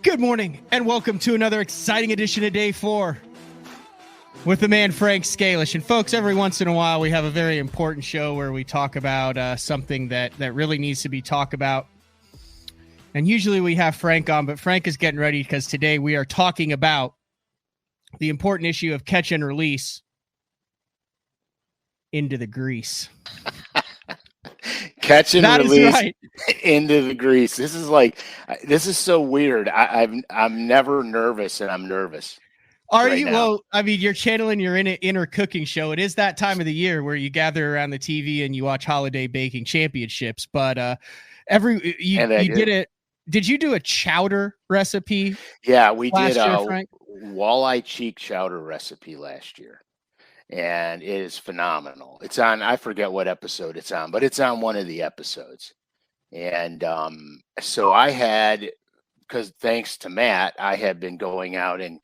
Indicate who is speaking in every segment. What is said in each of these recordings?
Speaker 1: Good morning, and welcome to another exciting edition of Day 4 with the man Frank SCALISH. And folks, every once in a while we have a very important show where we talk about something that really needs to be talked about. And usually we have Frank on, but Frank is getting ready because today we are talking about the important issue of catch and release into the grease.
Speaker 2: Catch and
Speaker 1: That
Speaker 2: release
Speaker 1: right.
Speaker 2: into the grease. This is so weird. I'm never nervous, and I'm nervous.
Speaker 1: Are
Speaker 2: right
Speaker 1: you?
Speaker 2: now.
Speaker 1: Well, I mean, you're channeling your inner cooking show. It is that time of the year where you gather around the TV and you watch holiday baking championships. But you did it. Did you do a chowder recipe?
Speaker 2: Yeah, we did
Speaker 1: year,
Speaker 2: a
Speaker 1: Frank?
Speaker 2: walleye cheek chowder recipe last year, and it is phenomenal. It's on, I forget what episode it's on, but it's on one of the episodes. And so I had, because thanks to Matt, I had been going out and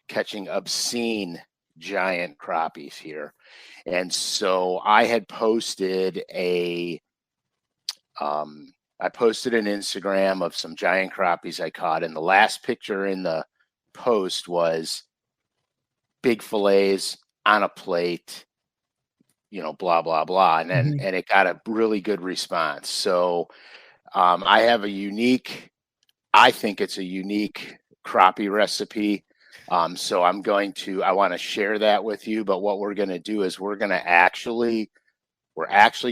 Speaker 2: catching obscene giant crappies here. And so I had posted I posted an Instagram of some giant crappies I caught, and the last picture in the post was big fillets on a plate, blah, blah, blah. And then, and it got a really good response. So I have I think it's a unique crappie recipe. So I want to share that with you. But what we're going to do is we're actually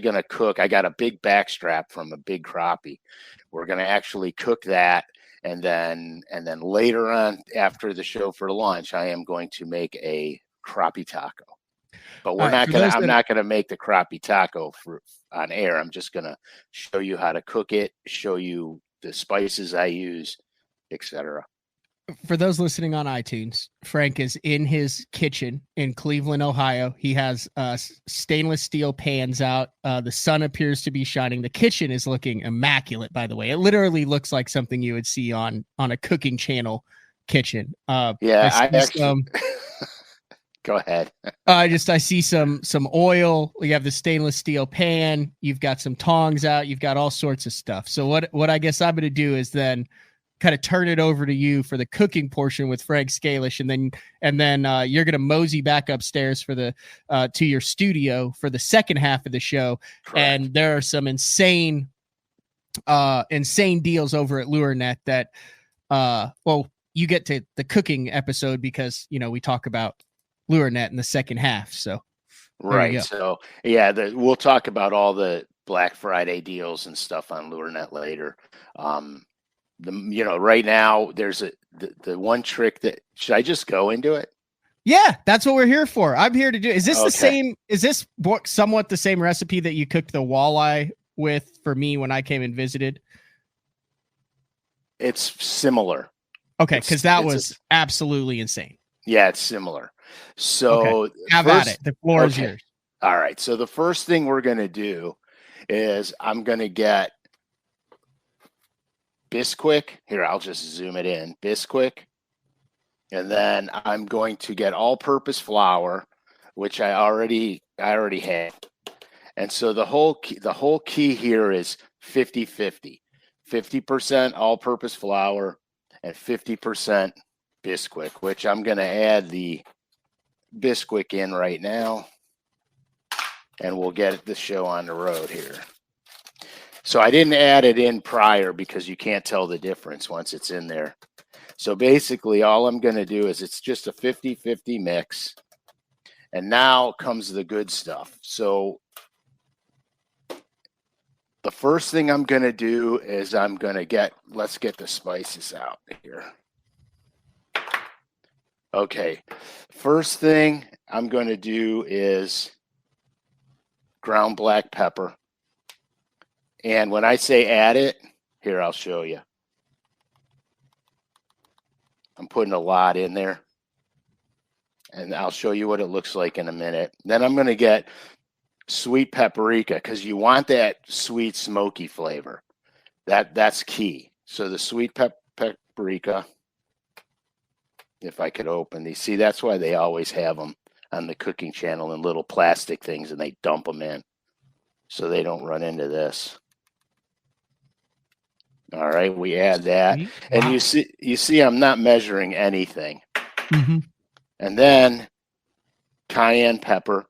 Speaker 2: going to cook. I got a big backstrap from a big crappie. We're going to actually cook that. And then later on after the show for lunch, I am going to make a crappie taco. But I'm not going to make the crappie taco on air. I'm just going to show you how to cook it, show you the spices I use, etc.
Speaker 1: For those listening on iTunes, Frank is in his kitchen in Cleveland, Ohio. He has stainless steel pans out. The sun appears to be shining. The kitchen is looking immaculate, by the way. It literally looks like something you would see on a cooking channel kitchen.
Speaker 2: Go ahead.
Speaker 1: I see some oil. You have the stainless steel pan. You've got some tongs out. You've got all sorts of stuff. So what I guess I'm going to do is then kind of turn it over to you for the cooking portion with Frank SCALISH, and then you're going to mosey back upstairs for to your studio for the second half of the show.
Speaker 2: Correct.
Speaker 1: And there are some insane deals over at LureNet that you get to the cooking episode because we talk about LureNet in the second half. So
Speaker 2: right. So yeah, we'll talk about all the Black Friday deals and stuff on LureNet later. Right now there's the one trick that, should I just go into it?
Speaker 1: Yeah, that's what we're here for. I'm here to do. Is this the same? Is this somewhat the same recipe that you cooked the walleye with for me when I came and visited?
Speaker 2: It's similar.
Speaker 1: Okay, because that was absolutely insane.
Speaker 2: Yeah, it's similar. So
Speaker 1: have at it. The floor is yours.
Speaker 2: All right. So the first thing we're going to do is I'm going to get Bisquick. Here, I'll just zoom it in. Bisquick. And then I'm going to get all-purpose flour, which I already have. And so the whole key here is 50-50. 50% all-purpose flour and 50% Bisquick, which I'm going to add the Bisquick in right now, and we'll get the show on the road here. So I didn't add it in prior because you can't tell the difference once it's in there. So basically all I'm going to do is it's just a 50-50 mix. And now comes the good stuff. So the first thing I'm going to do is let's get the spices out here. Okay, first thing I'm going to do is ground black pepper. And when I say add it, here, I'll show you. I'm putting a lot in there. And I'll show you what it looks like in a minute. Then I'm going to get sweet paprika because you want that sweet smoky flavor. That's key. So the sweet paprika. If I could open these. See, that's why they always have them on the cooking channel in little plastic things, and they dump them in so they don't run into this. All right, we add that.
Speaker 1: Wow.
Speaker 2: And you see I'm not measuring anything.
Speaker 1: Mm-hmm.
Speaker 2: And then cayenne pepper,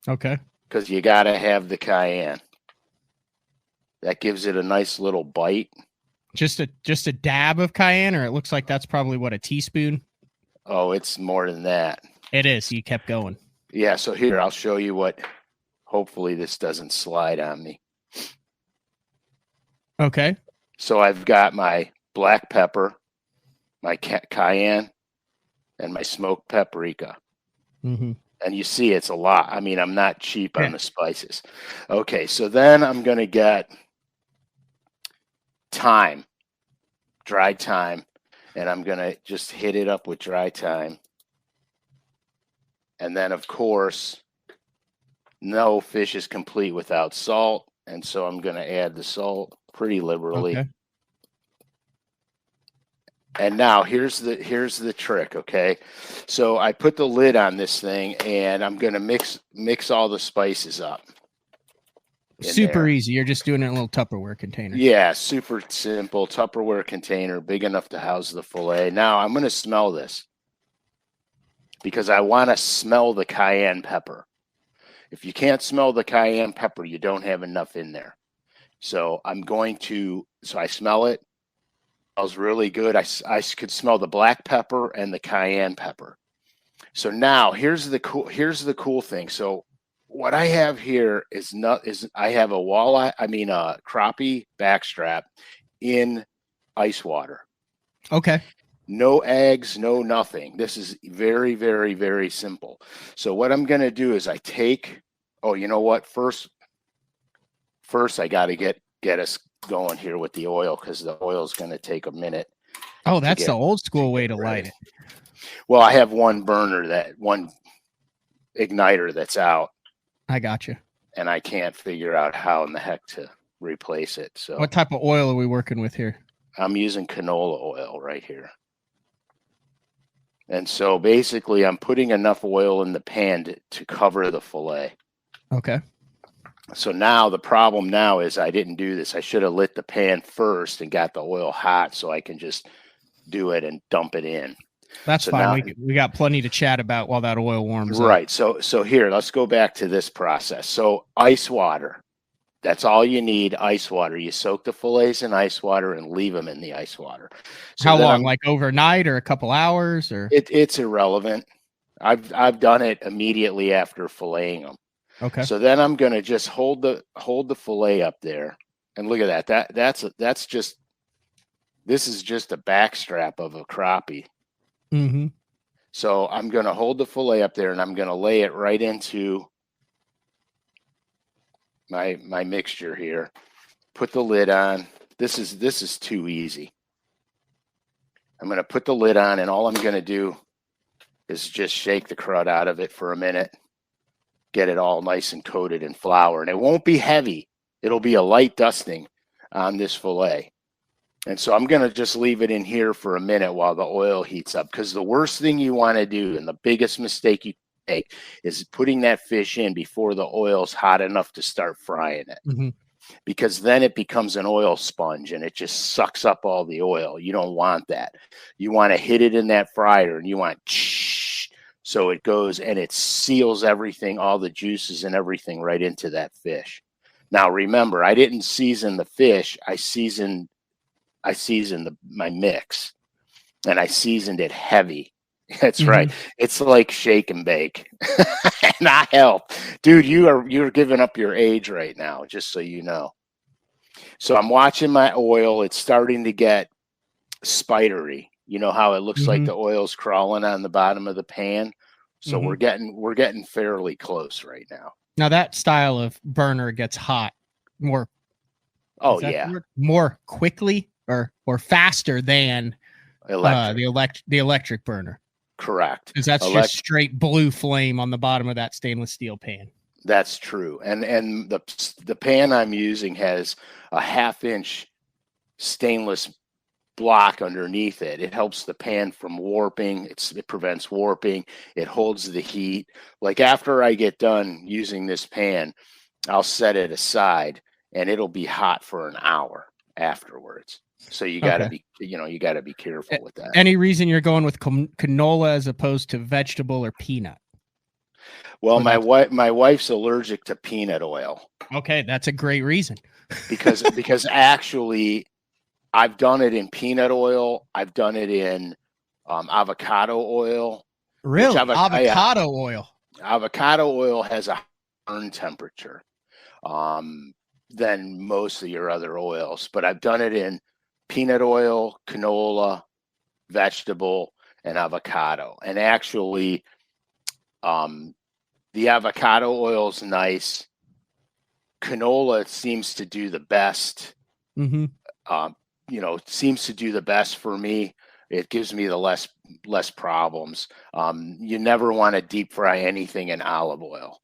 Speaker 1: Okay.
Speaker 2: because you got to have the cayenne. That gives it a nice little bite.
Speaker 1: Just a dab of cayenne, or it looks like that's probably what, a teaspoon?
Speaker 2: Oh, it's more than that.
Speaker 1: It is. You kept going.
Speaker 2: Yeah, so here, I'll show you what, hopefully this doesn't slide on me.
Speaker 1: Okay.
Speaker 2: So I've got my black pepper, my cayenne, and my smoked paprika.
Speaker 1: Mm-hmm.
Speaker 2: And you see it's a lot. I mean, I'm not cheap
Speaker 1: Yeah.
Speaker 2: on the spices. Okay, so then I'm going to get thyme, dried thyme, and I'm going to just hit it up with dry thyme. And then, of course, no fish is complete without salt. And so I'm going to add the salt pretty liberally.
Speaker 1: Okay.
Speaker 2: And now here's the trick, okay? So I put the lid on this thing, and I'm going to mix all the spices up.
Speaker 1: Super easy. You're just doing it in a little Tupperware container.
Speaker 2: Yeah, super simple Tupperware container, big enough to house the fillet. Now I'm going to smell this because I want to smell the cayenne pepper. If you can't smell the cayenne pepper, you don't have enough in there. So I smell it. It smells really good. I could smell the black pepper and the cayenne pepper. So now here's the cool thing. So what I have here is I have a crappie backstrap in ice water.
Speaker 1: Okay.
Speaker 2: No eggs, no nothing. This is very, very, very simple. So what I'm going to do is you know what? First I got to get us going here with the oil, because the oil is going to take a minute.
Speaker 1: Oh, that's the old school way to light it.
Speaker 2: Well, I have one igniter that's out.
Speaker 1: I got you.
Speaker 2: And I can't figure out how in the heck to replace it. So
Speaker 1: what type of oil are we working with here?
Speaker 2: I'm using canola oil right here. And so basically I'm putting enough oil in the pan to cover the fillet.
Speaker 1: Okay.
Speaker 2: So now the problem now is I didn't do this. I should have lit the pan first and got the oil hot so I can just do it and dump it in.
Speaker 1: That's fine. We got plenty to chat about while that oil warms up.
Speaker 2: Right. So here, let's go back to this process. So ice water. That's all you need, ice water. You soak the fillets in ice water and leave them in the ice water. So
Speaker 1: how long? Like overnight or a couple hours? Or
Speaker 2: it's irrelevant. I've done it immediately after filleting them.
Speaker 1: Okay.
Speaker 2: So then I'm going to just hold the fillet up there, and look at that. This is just a backstrap of a crappie.
Speaker 1: Mm-hmm.
Speaker 2: So I'm going to hold the fillet up there, and I'm going to lay it right into my mixture here. Put the lid on. This is too easy. I'm going to put the lid on, and all I'm going to do is just shake the crud out of it for a minute. Get it all nice and coated in flour, and it won't be heavy. It'll be a light dusting on this fillet. And so I'm going to just leave it in here for a minute while the oil heats up, because the worst thing you want to do, and the biggest mistake you make, is putting that fish in before the oil's hot enough to start frying it. Mm-hmm. Because then it becomes an oil sponge and it just sucks up all the oil. You don't want that. You want to hit it in that fryer, and you want so it goes and it seals everything, all the juices and everything right into that fish. Now, remember, I didn't season the fish. I seasoned my mix, and I seasoned it heavy. That's right. It's like shake and bake. And I help. Dude, you're giving up your age right now, just so you know. So I'm watching my oil. It's starting to get spidery. You know how it looks like the oil's crawling on the bottom of the pan? So we're getting fairly close right now.
Speaker 1: Now that style of burner gets hot more.
Speaker 2: Oh yeah.
Speaker 1: More quickly or faster than the electric burner.
Speaker 2: Correct.
Speaker 1: Because that's just straight blue flame on the bottom of that stainless steel pan.
Speaker 2: That's true. And the pan I'm using has a 1/2 inch stainless block underneath it. It helps the pan from warping. It prevents warping. It holds the heat. Like after I get done using this pan, I'll set it aside and it'll be hot for an hour. afterwards. So you got to
Speaker 1: Okay.
Speaker 2: be, you got to be careful with that.
Speaker 1: Any reason you're going with canola as opposed to vegetable or peanut?
Speaker 2: Well,
Speaker 1: Or
Speaker 2: my
Speaker 1: that's
Speaker 2: wife's allergic to peanut oil
Speaker 1: okay. That's a great reason.
Speaker 2: because actually I've done it in peanut oil. I've done it in avocado oil, which
Speaker 1: Really, avocado oil.
Speaker 2: avocado oil has a burn temperature than most of your other oils. But I've done it in peanut oil, canola, vegetable, and avocado. And actually, the avocado oil is nice. Canola seems to do the best.
Speaker 1: Mm-hmm.
Speaker 2: Seems to do the best for me. It gives me the less problems. You never want to deep fry anything in olive oil.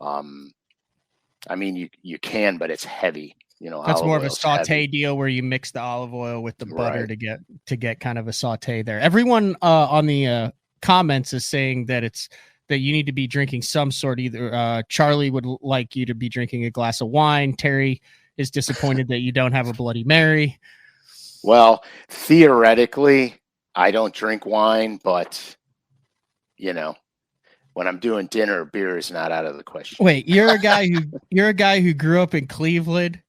Speaker 2: I mean, you can, but it's heavy.
Speaker 1: That's
Speaker 2: Olive
Speaker 1: more of a
Speaker 2: oil's
Speaker 1: saute
Speaker 2: heavy.
Speaker 1: deal where you mix the olive oil with the butter
Speaker 2: Right.
Speaker 1: to get kind of a saute there. Everyone on the comments is saying that that you need to be drinking some sort. Either Charlie would like you to be drinking a glass of wine. Terry is disappointed that you don't have a Bloody Mary.
Speaker 2: Well, theoretically, I don't drink wine, but when I'm doing dinner, beer is not out of the question.
Speaker 1: Wait, you're a guy who grew up in Cleveland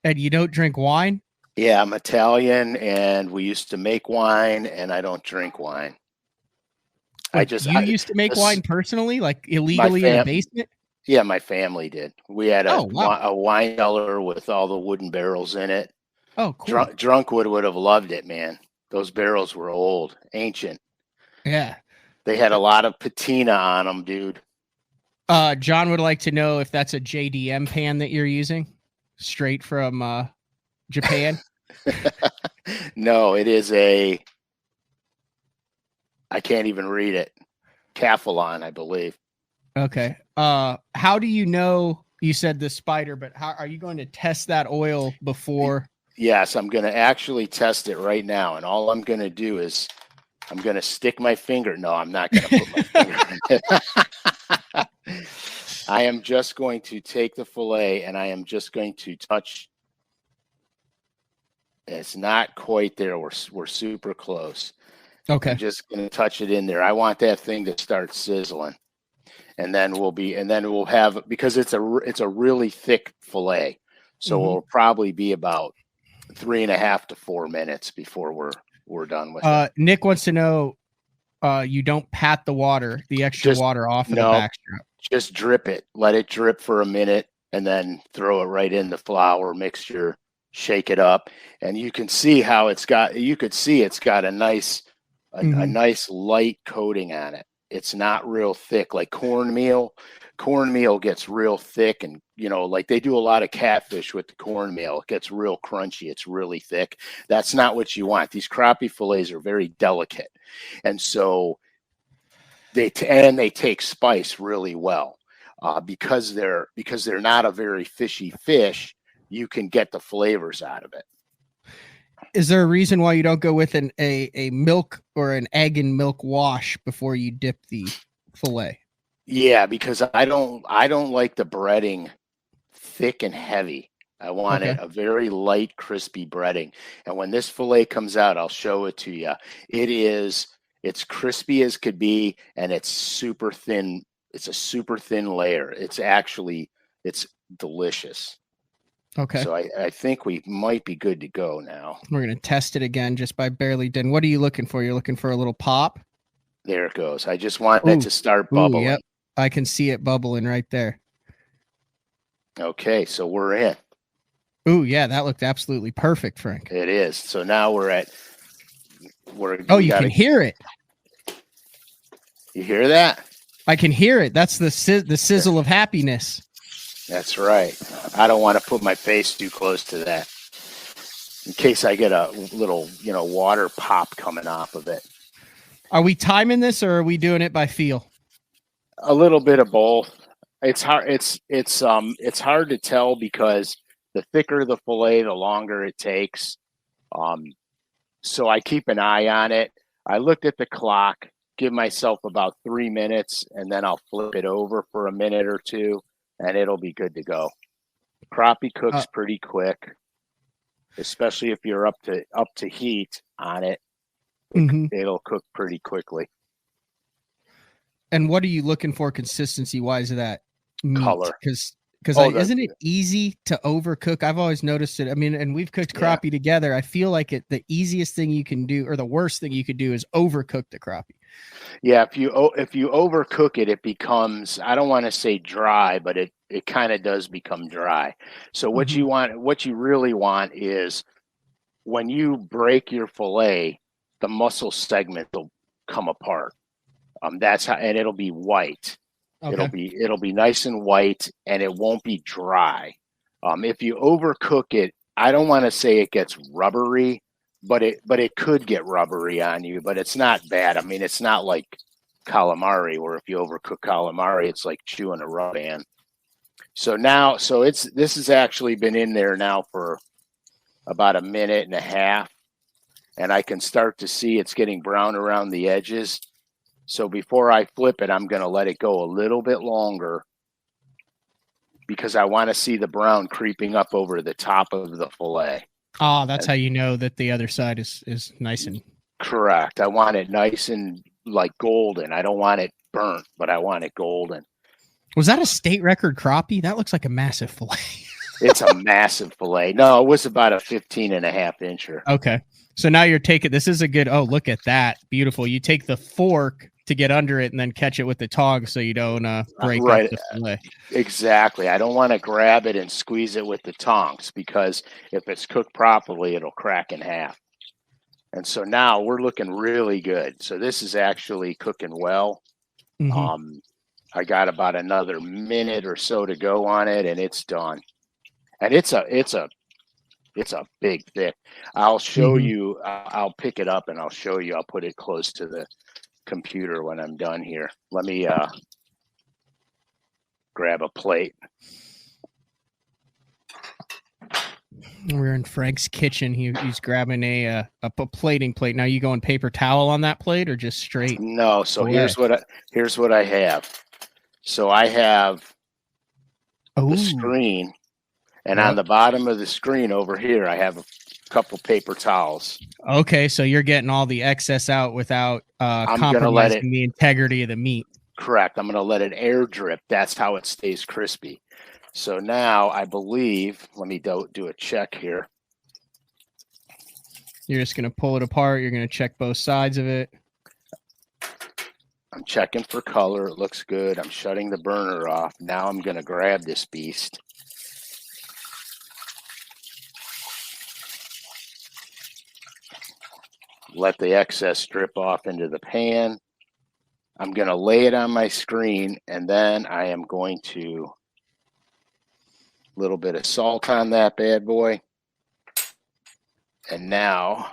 Speaker 1: and you don't drink wine?
Speaker 2: Yeah, I'm Italian, and we used to make wine, and I don't drink wine.
Speaker 1: Wait, you used to make wine personally, like illegally in a basement?
Speaker 2: Yeah, my family did. We had
Speaker 1: Oh, wow.
Speaker 2: a wine cellar with all the wooden barrels in it.
Speaker 1: Oh, cool.
Speaker 2: Drunkwood would have loved it, man. Those barrels were old, ancient.
Speaker 1: Yeah.
Speaker 2: They had a lot of patina on them, dude.
Speaker 1: John would like to know if that's a JDM pan that you're using, straight from Japan.
Speaker 2: No, it is I can't even read it. Calphalon, I believe.
Speaker 1: Okay. How do you know? You said the spider, but how are you going to test that oil before?
Speaker 2: Yes, I'm going to actually test it right now, and all I'm going to do is I'm going to stick my finger. No, I'm not going to put my finger in it. I am just going to take the fillet, and I am just going to touch. It's not quite there. We're super close.
Speaker 1: Okay.
Speaker 2: I'm just going to touch it in there. I want that thing to start sizzling, and then we'll have, because it's a really thick fillet, so it'll probably be about 3.5 to 4 minutes before we're done with it.
Speaker 1: Nick wants to know, you don't pat the extra water off of the backstrap.
Speaker 2: Just drip it. Let it drip for a minute, and then throw it right in the flour mixture. Shake it up, and you can see how it's got a nice nice light coating on it. It's not real thick like cornmeal. Cornmeal gets real thick, and like they do a lot of catfish with the cornmeal. It gets real crunchy. It's really thick. That's not what you want. These crappie fillets are very delicate, and so they take spice really well because they're not a very fishy fish. You can get the flavors out of it.
Speaker 1: Is there a reason why you don't go with a milk or an egg and milk wash before you dip the fillet?
Speaker 2: Yeah, because I don't like the breading thick and heavy. I want it a very light, crispy breading. And when this fillet comes out, I'll show it to you. It's crispy as could be, and it's super thin. It's a super thin layer. It's delicious.
Speaker 1: Okay.
Speaker 2: So I think we might be good to go now.
Speaker 1: We're going to test it again just by barely done. What are you looking for? You're looking for a little pop?
Speaker 2: There it goes. I just want it to start bubbling.
Speaker 1: Yep. I can see it bubbling right there.
Speaker 2: Okay, so we're in.
Speaker 1: Ooh, yeah, that looked absolutely perfect, Frank.
Speaker 2: It is. So now you
Speaker 1: can hear it.
Speaker 2: You hear that?
Speaker 1: I can hear it. That's the sizzle of happiness.
Speaker 2: That's right. I don't want to put my face too close to that in case I get a little, water pop coming off of it.
Speaker 1: Are we timing this, or are we doing it by feel?
Speaker 2: A little bit of both. It's hard. It's hard to tell because the thicker the fillet, the longer it takes. So I keep an eye on it. I looked at the clock, give myself about 3 minutes, and then I'll flip it over for a minute or two, and it'll be good to go. Crappie cooks pretty quick. especially if you're up to heat on it. It'll cook pretty quickly.
Speaker 1: And what are you looking for consistency wise of that meat?
Speaker 2: Color.
Speaker 1: Because isn't it easy to overcook? I've always noticed it. I mean, and we've cooked crappie together. I feel like the easiest thing you can do, or the worst thing you could do, is overcook the crappie.
Speaker 2: Yeah, if you overcook it, it becomes, I don't want to say dry, but it kind of does become dry. So what you really want is when you break your fillet, the muscle segment will come apart. That's how, and it'll be white.
Speaker 1: Okay.
Speaker 2: It'll be nice and white, and it won't be dry. If you overcook it, I don't want to say it gets rubbery, but it could get rubbery on you, but it's not bad. I mean, it's not like calamari, where if you overcook calamari, it's like chewing a rubber band. So this has actually been in there now for about a minute and a half, and I can start to see it's getting brown around the edges. So before I flip it, I'm going to let it go a little bit longer because I want to see the brown creeping up over the top of the fillet.
Speaker 1: Oh, that's how you know that the other side is nice and
Speaker 2: correct. I want it nice and like golden. I don't want it burnt, but I want it golden.
Speaker 1: Was that a state record crappie? That looks like a massive fillet.
Speaker 2: It's a massive fillet. No, it was about a 15 and a half incher.
Speaker 1: Okay. So now you're taking, this is a good, oh, look at that. Beautiful. You take the fork to get under it and then catch it with the tongs so you don't break up the fillet.
Speaker 2: Exactly. I don't want to grab it and squeeze it with the tongs because if it's cooked properly, it'll crack in half. And so now we're looking really good. So this is actually cooking well. I got about another minute or so to go on it, and it's done. And it's a big thick. I'll show you. I'll pick it up and I'll show you. I'll put it close to the computer when I'm done here. Let me grab a plate.
Speaker 1: We're in Frank's kitchen. He's grabbing a plating plate. Now, you going paper towel on that plate or just straight?
Speaker 2: No. So here's what I have. So I have the screen, and on the bottom of the screen over here, I have a couple paper towels.
Speaker 1: Okay, so you're getting all the excess out without compromising the integrity of the meat.
Speaker 2: Correct. I'm going to let it air drip. That's how it stays crispy. So now I believe, let me do a check here.
Speaker 1: You're just going to pull it apart. You're going to check both sides of it.
Speaker 2: I'm checking for color. It looks good. I'm shutting the burner off. Now I'm going to grab this beast. Let the excess drip off into the pan. I'm going to lay it on my screen, and then I am going to a little bit of salt on that bad boy. And now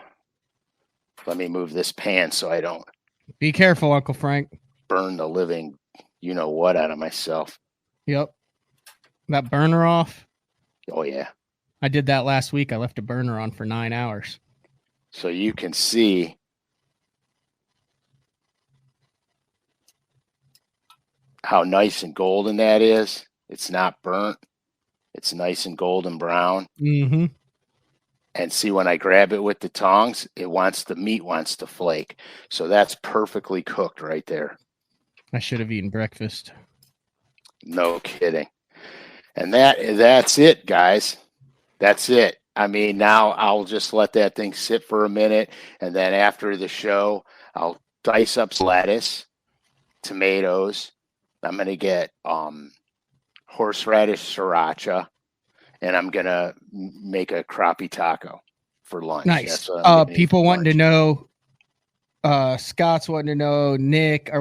Speaker 2: let me move this pan so I don't
Speaker 1: be careful, Uncle Frank.
Speaker 2: Burn the living you know what out of myself.
Speaker 1: Yep. That burner off.
Speaker 2: Oh yeah.
Speaker 1: I did that last week. I left a burner on for 9 hours.
Speaker 2: So you can see how nice and golden that is. It's not burnt. It's nice and golden brown. And see, when I grab it with the tongs, the meat wants to flake. So that's perfectly cooked right there.
Speaker 1: I should have eaten breakfast.
Speaker 2: No kidding. And that's it, guys. That's it. I mean, now I'll just let that thing sit for a minute, and then after the show, I'll dice up lettuce, tomatoes. I'm going to get horseradish sriracha, and I'm going to make a crappie taco for lunch.
Speaker 1: Nice. People wanting to know, Scott's wanting to know, Nick, are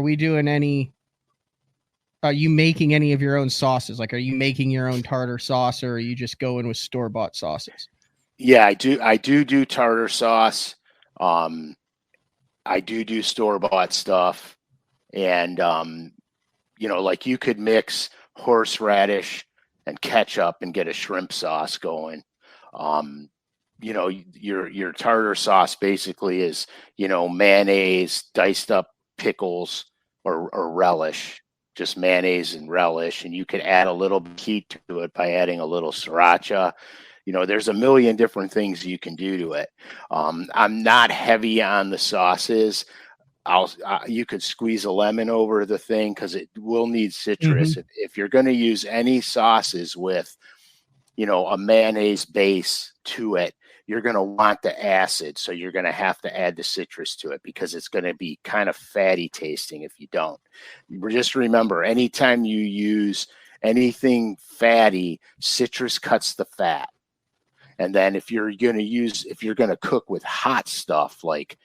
Speaker 1: you making any of your own sauces? Like, are you making your own tartar sauce, or are you just going with store-bought sauces?
Speaker 2: Yeah, I do tartar sauce. I do store-bought stuff. And, like you could mix horseradish and ketchup and get a shrimp sauce going. Your tartar sauce basically is, mayonnaise, diced up pickles or relish, just mayonnaise and relish. And you could add a little heat to it by adding a little sriracha. There's a million different things you can do to it. I'm not heavy on the sauces. You could squeeze a lemon over the thing because it will need citrus. If you're going to use any sauces with, a mayonnaise base to it, you're going to want the acid. So you're going to have to add the citrus to it because it's going to be kind of fatty tasting if you don't. Just remember, anytime you use anything fatty, citrus cuts the fat. And then if you're going to cook with hot stuff like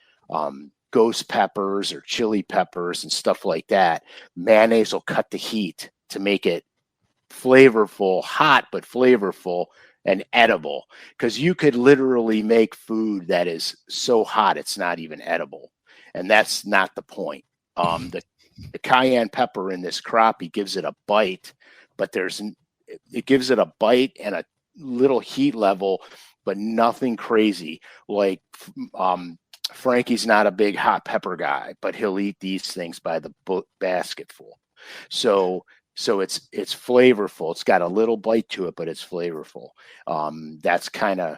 Speaker 2: ghost peppers or chili peppers and stuff like that, mayonnaise will cut the heat to make it flavorful, hot but flavorful and edible, because you could literally make food that is so hot it's not even edible, and that's not the point. The cayenne pepper in this crappie gives it a bite, but it gives it a bite and a little heat level, but nothing crazy. Like Frankie's not a big hot pepper guy, but he'll eat these things by the basketful. So it's flavorful. It's got a little bite to it, but it's flavorful. That's kind of,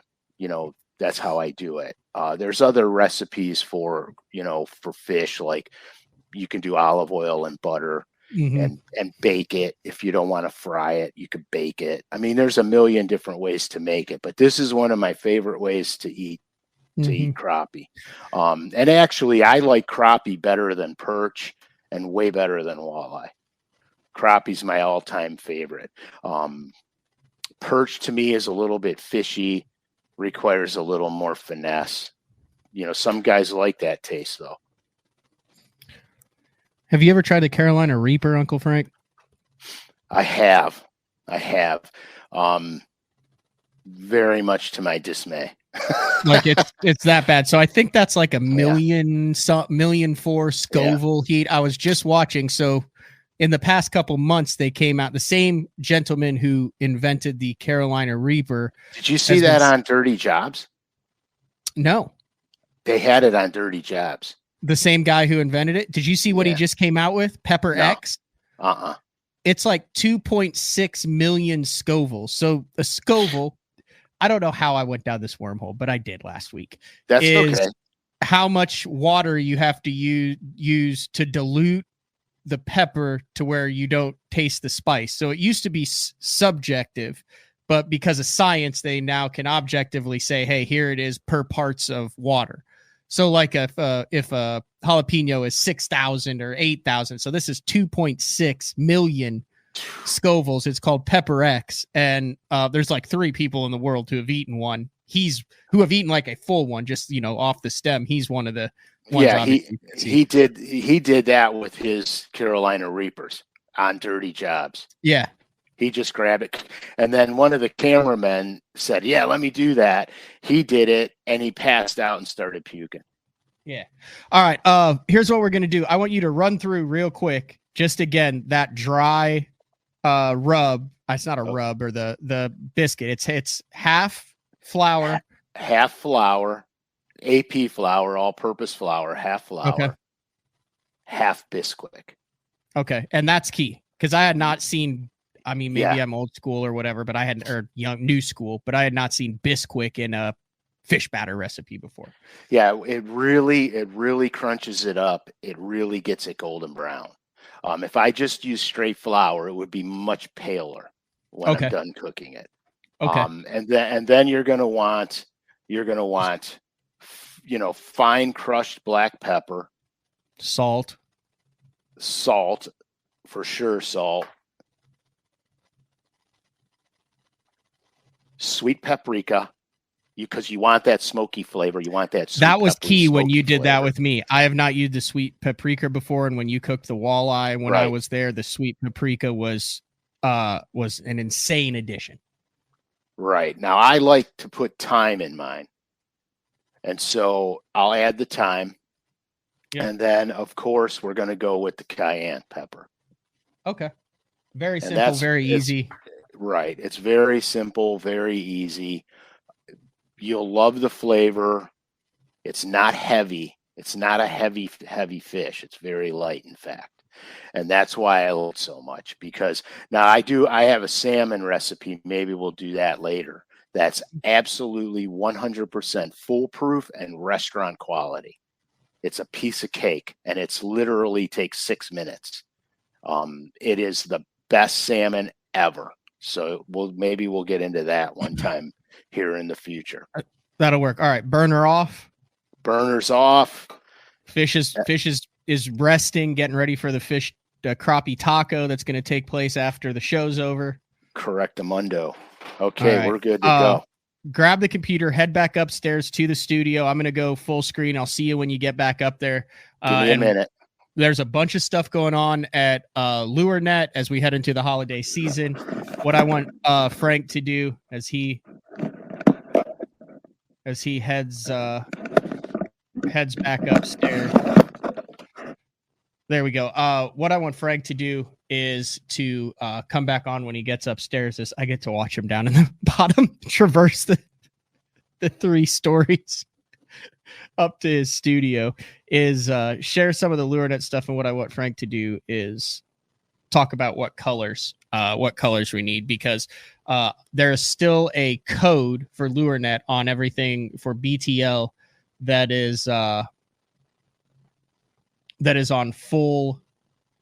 Speaker 2: that's how I do it. There's other recipes for fish, like you can do olive oil and butter and bake it. If you don't want to fry it, you could bake it. I mean, there's a million different ways to make it, but this is one of my favorite ways to eat crappie. And actually, I like crappie better than perch and way better than walleye. Crappie's my all-time favorite. Perch to me is a little bit fishy, requires a little more finesse. Some guys like that taste though.
Speaker 1: Have you ever tried the Carolina Reaper, Uncle Frank?
Speaker 2: I have. Very much to my dismay.
Speaker 1: Like it's that bad. So I think that's like a million four Scoville heat. I was just watching. So in the past couple months, they came out, the same gentleman who invented the Carolina Reaper.
Speaker 2: Did you see that on Dirty Jobs?
Speaker 1: No.
Speaker 2: They had it on Dirty Jobs.
Speaker 1: The same guy who invented it. Did you see what he just came out with? Pepper X? It's like 2.6 million Scoville. So a Scoville, I don't know how I went down this wormhole, but I did last week.
Speaker 2: That's okay.
Speaker 1: How much water you have to use to dilute the pepper to where you don't taste the spice. So it used to be subjective, but because of science, they now can objectively say, hey, here it is per parts of water. So like if a jalapeno is 6,000 or 8,000, so this is 2.6 million Scovilles. It's called Pepper X, and there's like 3 people in the world who have eaten one. Who have eaten like a full one, just off the stem. He's one of the ones.
Speaker 2: Yeah, he did that with his Carolina Reapers on Dirty Jobs.
Speaker 1: Yeah.
Speaker 2: He just grabbed it. And then one of the cameramen said, yeah, let me do that. He did it, and he passed out and started puking.
Speaker 1: Yeah. All right. Here's what we're going to do. I want you to run through real quick, just again, that dry rub. It's not a rub, or the biscuit. It's half flour.
Speaker 2: Half flour, AP flour, all-purpose flour, half flour, half Bisquick.
Speaker 1: Okay. And that's key, because I had not seen... I mean, maybe I'm old school or whatever, but I hadn't, or new school, but I had not seen Bisquick in a fish batter recipe before.
Speaker 2: Yeah, it really crunches it up. It really gets it golden brown. If I just use straight flour, it would be much paler when I'm done cooking it.
Speaker 1: Okay.
Speaker 2: And then you're gonna want fine crushed black pepper,
Speaker 1: salt
Speaker 2: for sure, salt. Sweet paprika, because you want that smoky flavor. You want that.
Speaker 1: That was key when you did
Speaker 2: flavor.
Speaker 1: that with me. I have not used the sweet paprika before, and when you cooked the walleye when I was there, the sweet paprika was an insane addition.
Speaker 2: Right. Now I like to put thyme in mine, and so I'll add the thyme, and then of course we're going to go with the cayenne pepper.
Speaker 1: Okay. Very simple, very easy.
Speaker 2: Right. It's very simple, very easy. You'll love the flavor. It's not heavy. It's not a heavy fish. It's very light, in fact. And that's why I love it so much, because now I have a salmon recipe. Maybe we'll do that later. that's absolutely 100% foolproof and restaurant quality. It's a piece of cake, and it's literally takes 6 minutes. It is the best salmon ever. So maybe we'll get into that one time here in the future.
Speaker 1: That'll work. All right, burner off.
Speaker 2: Burners off.
Speaker 1: Fish is resting, getting ready for the crappie taco that's going to take place after the show's over.
Speaker 2: Correctamundo. Okay,
Speaker 1: right.
Speaker 2: We're good to go.
Speaker 1: Grab the computer, head back upstairs to the studio. I'm going to go full screen. I'll see you when you get back up there.
Speaker 2: Give me a minute.
Speaker 1: There's a bunch of stuff going on at LureNet as we head into the holiday season. What I want Frank to do as he heads back upstairs. There we go. What I want Frank to do is to come back on when he gets upstairs. As I get to watch him down in the bottom traverse the 3 stories up to his studio, is share some of the LureNet stuff. And what I want Frank to do is talk about what colors we need, because there is still a code for LureNet on everything for BTL that is on full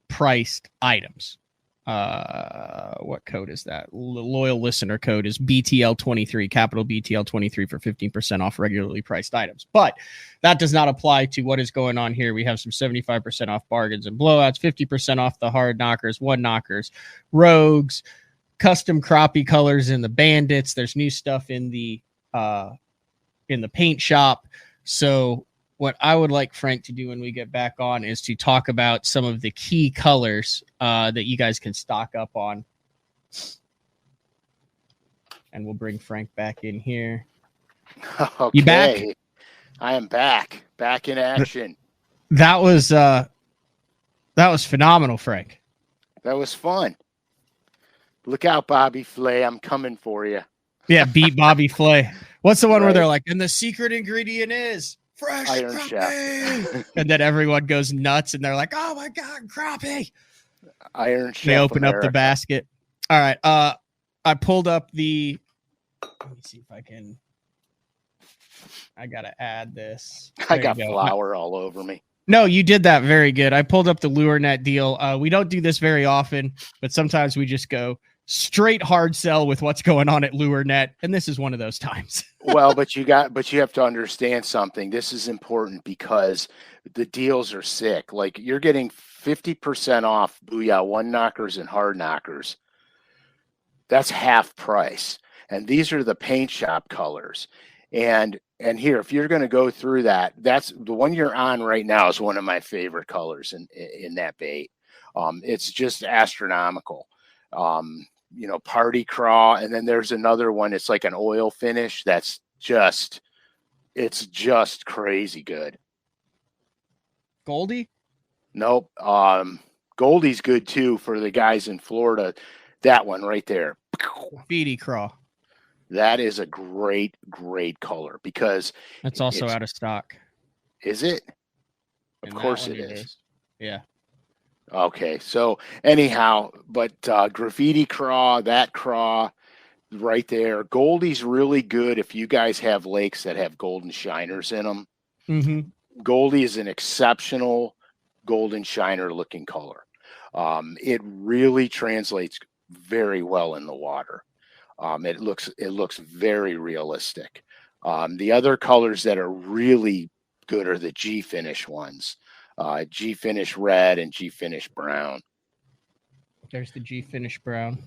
Speaker 1: priced items. What code is that? Loyal listener code is BTL23, capital BTL23 for 15% off regularly priced items. But that does not apply to what is going on here. We have some 75% off bargains and blowouts, 50% off the hard knockers, one knockers, rogues, custom crappie colors in the bandits. There's new stuff in the paint shop. So what I would like Frank to do when we get back on is to talk about some of the key colors that you guys can stock up on. And we'll bring Frank back in here.
Speaker 2: Okay.
Speaker 1: You back?
Speaker 2: I am back. Back in action.
Speaker 1: That was phenomenal, Frank.
Speaker 2: That was fun. Look out, Bobby Flay. I'm coming for you.
Speaker 1: Yeah, beat Bobby Flay. What's the one where they're like, and the secret ingredient is fresh
Speaker 2: Iron
Speaker 1: crappie.
Speaker 2: Chef.
Speaker 1: And then everyone goes nuts and they're like, oh my God, crappie.
Speaker 2: Iron Chef.
Speaker 1: They open
Speaker 2: America.
Speaker 1: up the basket. All right. I pulled up let me see if I got to add this.
Speaker 2: I got flour all over me.
Speaker 1: No, you did that very good. I pulled up the LureNet deal. We don't do this very often, but sometimes we just go straight hard sell with what's going on at LureNet, and this is one of those times.
Speaker 2: Well, but you have to understand something. This is important because the deals are sick. Like, you're getting 50% off Booyah one knockers and hard knockers. That's half price. And these are the paint shop colors. And here, if you're going to go through that, that's the one you're on right now is one of my favorite colors in that bait. It's just astronomical. Party craw, and then there's another one. It's like an oil finish. It's just crazy good.
Speaker 1: Goldie?
Speaker 2: Nope. Goldie's good too for the guys in Florida. That one right there.
Speaker 1: Beady craw.
Speaker 2: That is a great color because
Speaker 1: that's also out of stock.
Speaker 2: Is it? Of course it is.
Speaker 1: Yeah.
Speaker 2: Okay, so anyhow, but graffiti craw, that craw right there. Goldie's really good if you guys have lakes that have golden shiners in them.
Speaker 1: Mm-hmm.
Speaker 2: Goldie is an exceptional golden shiner looking color. It really translates very well in the water. It looks very realistic. The other colors that are really good are the G finish ones. G finish red and G finish brown.
Speaker 1: There's the G finish brown.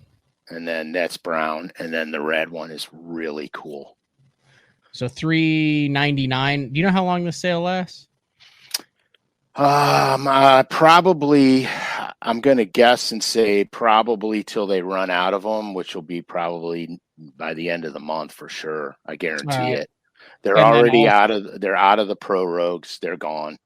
Speaker 2: And then that's brown. And then the red one is really cool.
Speaker 1: So $3.99. Do you know how long the sale lasts?
Speaker 2: Probably, I'm going to guess and say probably till they run out of them, which will be probably by the end of the month for sure. I guarantee it. They're already out of the pro rogues. They're gone.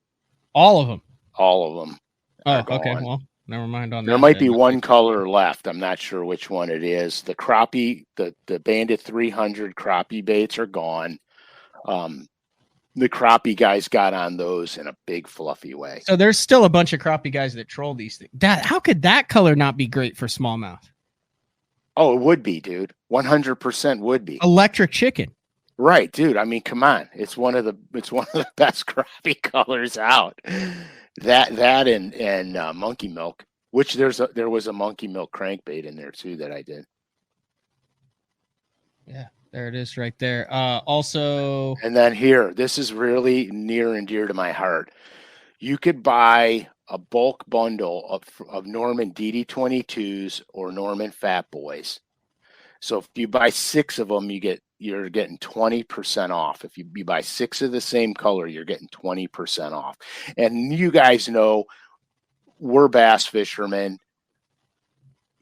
Speaker 1: All of them.
Speaker 2: All of them.
Speaker 1: Oh, okay. Well, never mind on that.
Speaker 2: There might be one color left. I'm not sure which one it is. The crappie, the Bandit 300 crappie baits are gone. The crappie guys got on those in a big fluffy way.
Speaker 1: So there's still a bunch of crappie guys that troll these things. How could that color not be great for smallmouth?
Speaker 2: Oh, it would be, dude. 100% would be.
Speaker 1: Electric chicken.
Speaker 2: Right, dude. I mean, come on. It's one of the best crappie colors out. That and monkey milk, which there was a monkey milk crankbait in there too that I did.
Speaker 1: Yeah, there it is right there. Also,
Speaker 2: And then here, this is really near and dear to my heart. You could buy a bulk bundle of Norman DD22s or Norman Fat Boys. So if you buy 6 of them, you're getting 20% off. If you buy 6 of the same color, you're getting 20% off. And you guys know we're bass fishermen.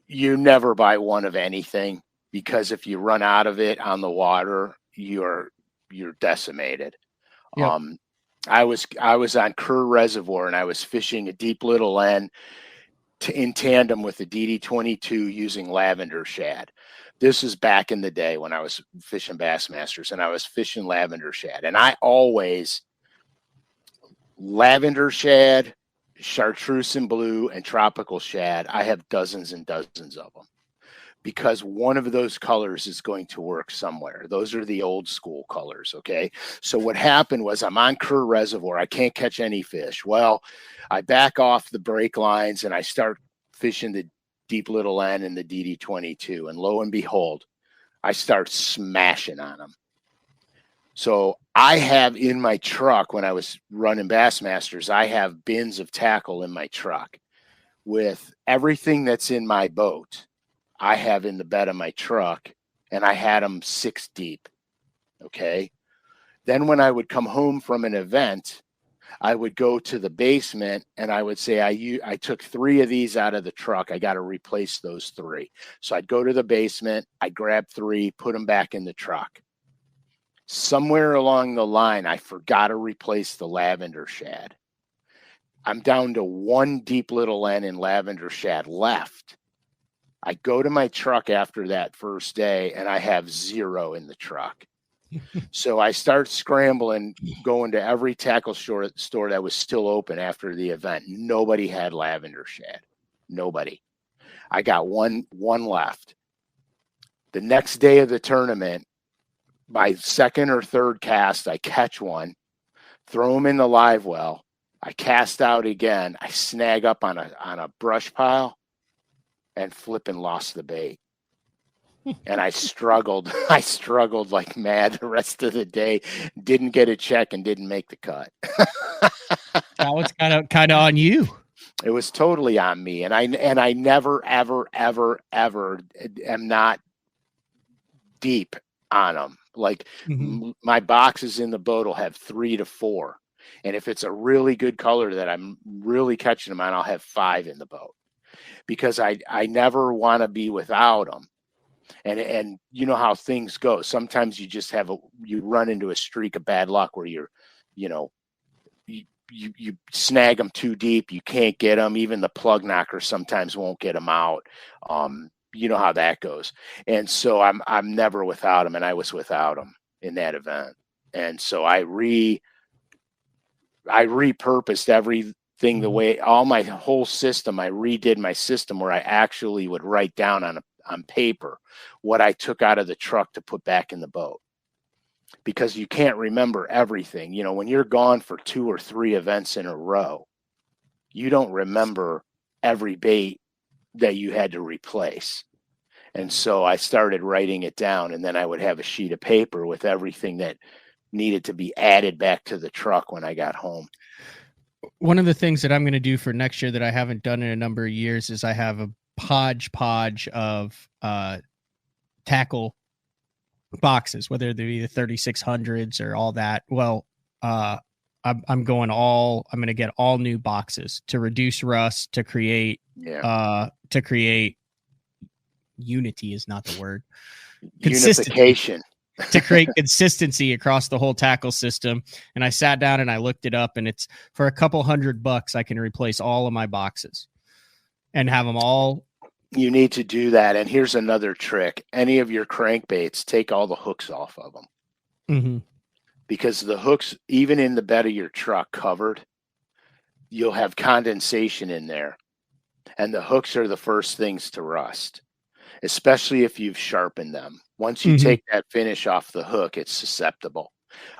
Speaker 2: You never buy one of anything, because if you run out of it on the water, you're decimated.
Speaker 1: yep.
Speaker 2: I was on Kerr Reservoir, and I was fishing a deep little end in tandem with the DD22 using lavender shad. This is back in the day when I was fishing Bassmasters, and I was fishing lavender shad. And I always, lavender shad, chartreuse and blue, and tropical shad, I have dozens and dozens of them, because one of those colors is going to work somewhere. Those are the old school colors, okay? So what happened was, I'm on Kerr Reservoir. I can't catch any fish. Well, I back off the break lines and I start fishing the deep little end in the DD22. And lo and behold, I start smashing on them. So I have in my truck, when I was running Bassmasters, I have bins of tackle in my truck with everything that's in my boat. I have in the bed of my truck, and I had them 6 deep. Okay. Then when I would come home from an event, I would go to the basement and I would say, I took 3 of these out of the truck. I got to replace those 3. So I'd go to the basement, I'd grab 3, put them back in the truck. Somewhere along the line, I forgot to replace the lavender shad. I'm down to 1 deep little end in lavender shad left. I go to my truck after that first day and I have 0 in the truck. So I start scrambling, going to every tackle store that was still open after the event. Nobody had lavender shad. Nobody. I got one left. The next day of the tournament, my second or third cast, I catch one, throw them in the live well. I cast out again. I snag up on a brush pile and flip and lost the bait. And I struggled like mad the rest of the day. Didn't get a check and didn't make the cut.
Speaker 1: That was kind of on you.
Speaker 2: It was totally on me. And I never, ever, ever, ever am not deep on them. Like my boxes in the boat will have 3 to 4. And if it's a really good color that I'm really catching them on, I'll have 5 in the boat, because I never want to be without them. And you know how things go. Sometimes you just you run into a streak of bad luck where you snag them too deep. You can't get them. Even the plug knocker sometimes won't get them out. You know how that goes. And so I'm never without them. And I was without them in that event. And so I repurposed everything the way, my whole system. I redid my system where I actually would write down on paper what I took out of the truck to put back in the boat, because you can't remember everything. You know, when you're gone for 2 or 3 events in a row, you don't remember every bait that you had to replace. And so I started writing it down, and then I would have a sheet of paper with everything that needed to be added back to the truck when I got home.
Speaker 1: One of the things that I'm going to do for next year that I haven't done in a number of years is I have a hodgepodge of tackle boxes, whether they be the 3600s or all that. Well, I'm going to get all new boxes to reduce rust, to create unity is not the word.
Speaker 2: Unification.
Speaker 1: To create consistency across the whole tackle system. And I sat down and I looked it up, and it's for a couple $100 I can replace all of my boxes and have them all.
Speaker 2: You need to do that. And here's another trick. Any of your crankbaits, take all the hooks off of them. Because the hooks, even in the bed of your truck covered, you'll have condensation in there. And the hooks are the first things to rust. especially if you've sharpened them. Once you take that finish off the hook, it's susceptible.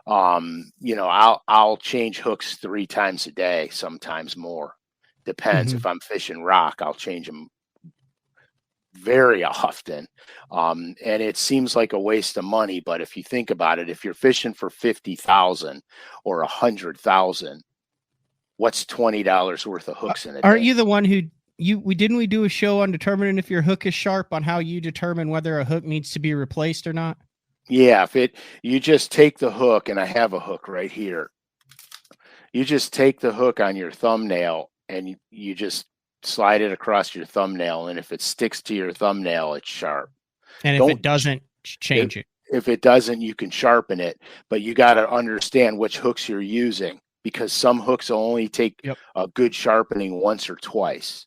Speaker 2: You know, I'll change hooks 3 times a day, sometimes more. Depends. If I'm fishing rock, I'll change them very often. And it seems like a waste of money, but if you think about it, if you're fishing for 50,000 or 100,000, what's $20 worth of hooks in a day?
Speaker 1: Aren't you the one who didn't we do a show on determining if your hook is sharp, on how you determine whether a hook needs to be replaced or not?
Speaker 2: Yeah, you just take the hook, and I have a hook right here. You just take the hook on your thumbnail and you just slide it across your thumbnail, and if it sticks to your thumbnail, it's sharp.
Speaker 1: And if it doesn't, change it.
Speaker 2: If it doesn't, you can sharpen it, but you got to understand which hooks you're using, because some hooks will only take a good sharpening once or twice.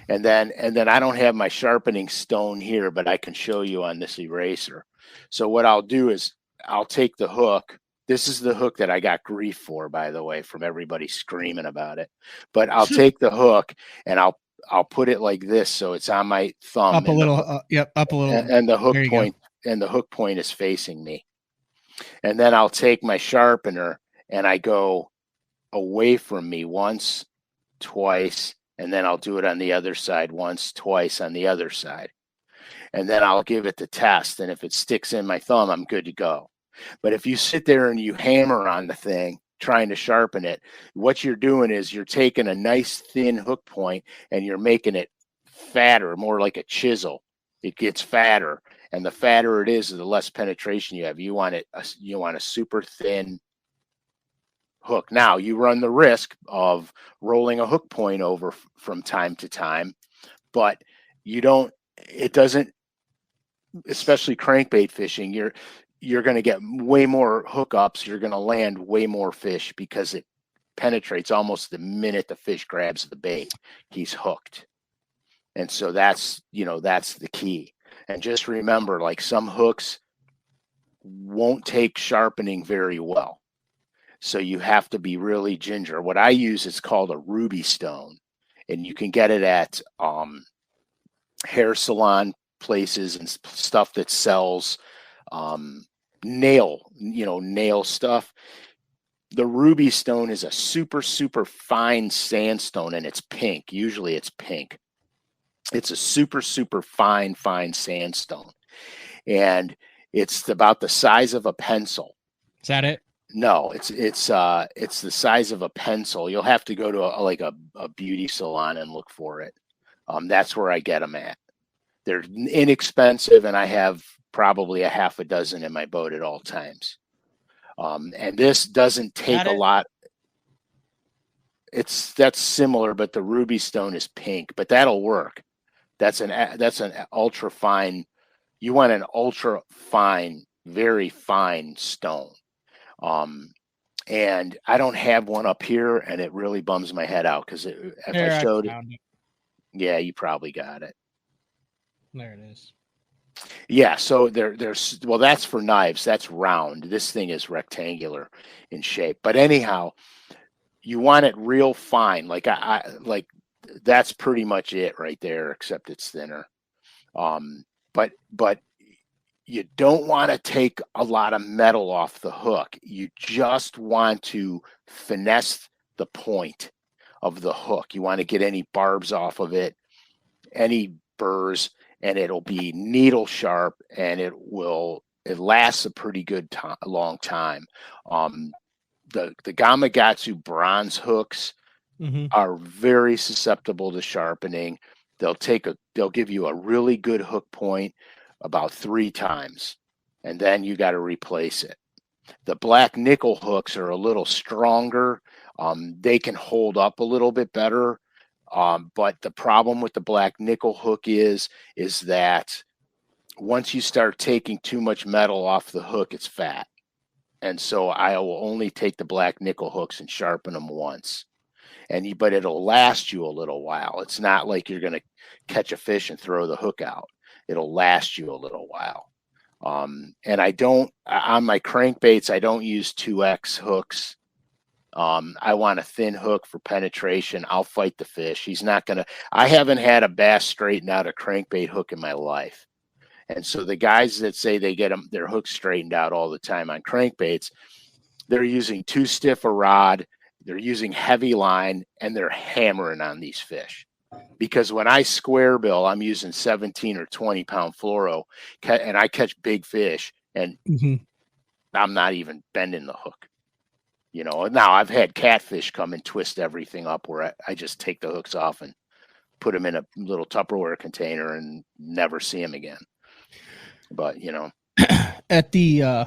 Speaker 2: And then I don't have my sharpening stone here, but I can show you on this eraser. So what I'll do is I'll take the hook. This is the hook that I got grief for, by the way, from everybody screaming about it. But I'll take the hook and I'll put it like this, so it's on my thumb.
Speaker 1: Up a little. Up a little.
Speaker 2: And the hook point is facing me. And then I'll take my sharpener and I go away from me once, twice, and then I'll do it on the other side once, twice on the other side. And then I'll give it the test. And if it sticks in my thumb, I'm good to go. But if you sit there and you hammer on the thing, trying to sharpen it, what you're doing is you're taking a nice thin hook point and you're making it fatter, more like a chisel. It gets fatter. And the fatter it is, the less penetration you have. You want a super thin hook. Now, you run the risk of rolling a hook point over from time to time, but it doesn't, especially crankbait fishing, you're going to get way more hookups. You're going to land way more fish because it penetrates almost the minute the fish grabs the bait. He's hooked. And so that's the key. And just remember, like, some hooks won't take sharpening very well. So you have to be really ginger. What I use is called a ruby stone, and you can get it at hair salon places and stuff that sells nail stuff. The ruby stone is a super, super fine sandstone, and it's pink. Usually it's pink. It's a super, super fine sandstone, and it's about the size of a pencil.
Speaker 1: Is that it?
Speaker 2: No, it's the size of a pencil. You'll have to go to a beauty salon and look for it. That's where I get them at. They're inexpensive, and I have probably a half a dozen in my boat at all times. And this doesn't take a lot. That's similar, but the ruby stone is pink, but that'll work. That's an ultra fine. You want an ultra fine, very fine stone. And I don't have one up here, and it really bums my head out because if I showed it, yeah, you probably got it.
Speaker 1: There it is.
Speaker 2: Yeah, so well, that's for knives. That's round. This thing is rectangular in shape. But anyhow, you want it real fine. Like that's pretty much it right there, except it's thinner. But you don't want to take a lot of metal off the hook. You just want to finesse the point of the hook. You want to get any barbs off of it, any burrs, and it'll be needle sharp, and it lasts a pretty good long time. The Gamakatsu bronze hooks are very susceptible to sharpening. They'll give you a really good hook point about 3 times, and then you got to replace it. The black nickel hooks are a little stronger. They can hold up a little bit better. But the problem with the black nickel hook is that once you start taking too much metal off the hook, it's fat. And so I will only take the black nickel hooks and sharpen them once. But it'll last you a little while. It's not like you're going to catch a fish and throw the hook out. It'll last you a little while. And on my crankbaits, I don't use 2X hooks. I want a thin hook for penetration. I'll fight the fish. I haven't had a bass straighten out a crankbait hook in my life. And so the guys that say they get their hooks straightened out all the time on crankbaits, they're using too stiff a rod, they're using heavy line, and they're hammering on these fish. Because when I square bill, I'm using 17 or 20 pound fluoro, and I catch big fish, and I'm not even bending the hook. Now I've had catfish come and twist everything up where I just take the hooks off and put them in a little Tupperware container and never see them again. But
Speaker 1: at the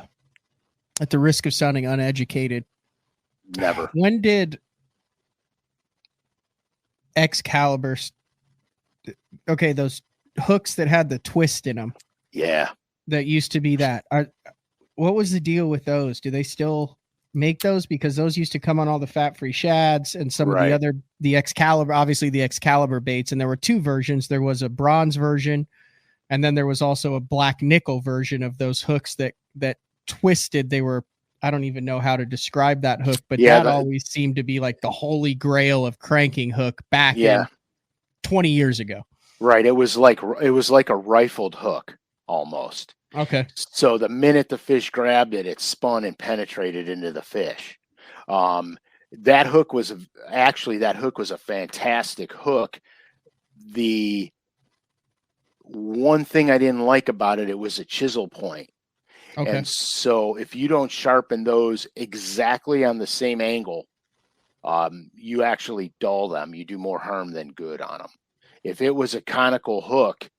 Speaker 1: risk of sounding uneducated,
Speaker 2: never.
Speaker 1: When did Excalibur? Okay, those hooks that had the twist in them.
Speaker 2: Yeah,
Speaker 1: that used to be that. What was the deal with those? Do they still make those? Because those used to come on all the fat-free shads and some of the Excalibur, obviously the Excalibur baits. And there were two versions. There was a bronze version, and then there was also a black nickel version of those hooks that twisted. They were, I don't even know how to describe that hook, but that always seemed to be like the holy grail of cranking hook back in 20 years ago.
Speaker 2: Right. It was like a rifled hook almost.
Speaker 1: Okay.
Speaker 2: So the minute the fish grabbed it, it spun and penetrated into the fish. That hook was a fantastic hook. The one thing I didn't like about it, it was a chisel point. Okay. And so if you don't sharpen those exactly on the same angle, you actually dull them. You do more harm than good on them. If it was a conical hook,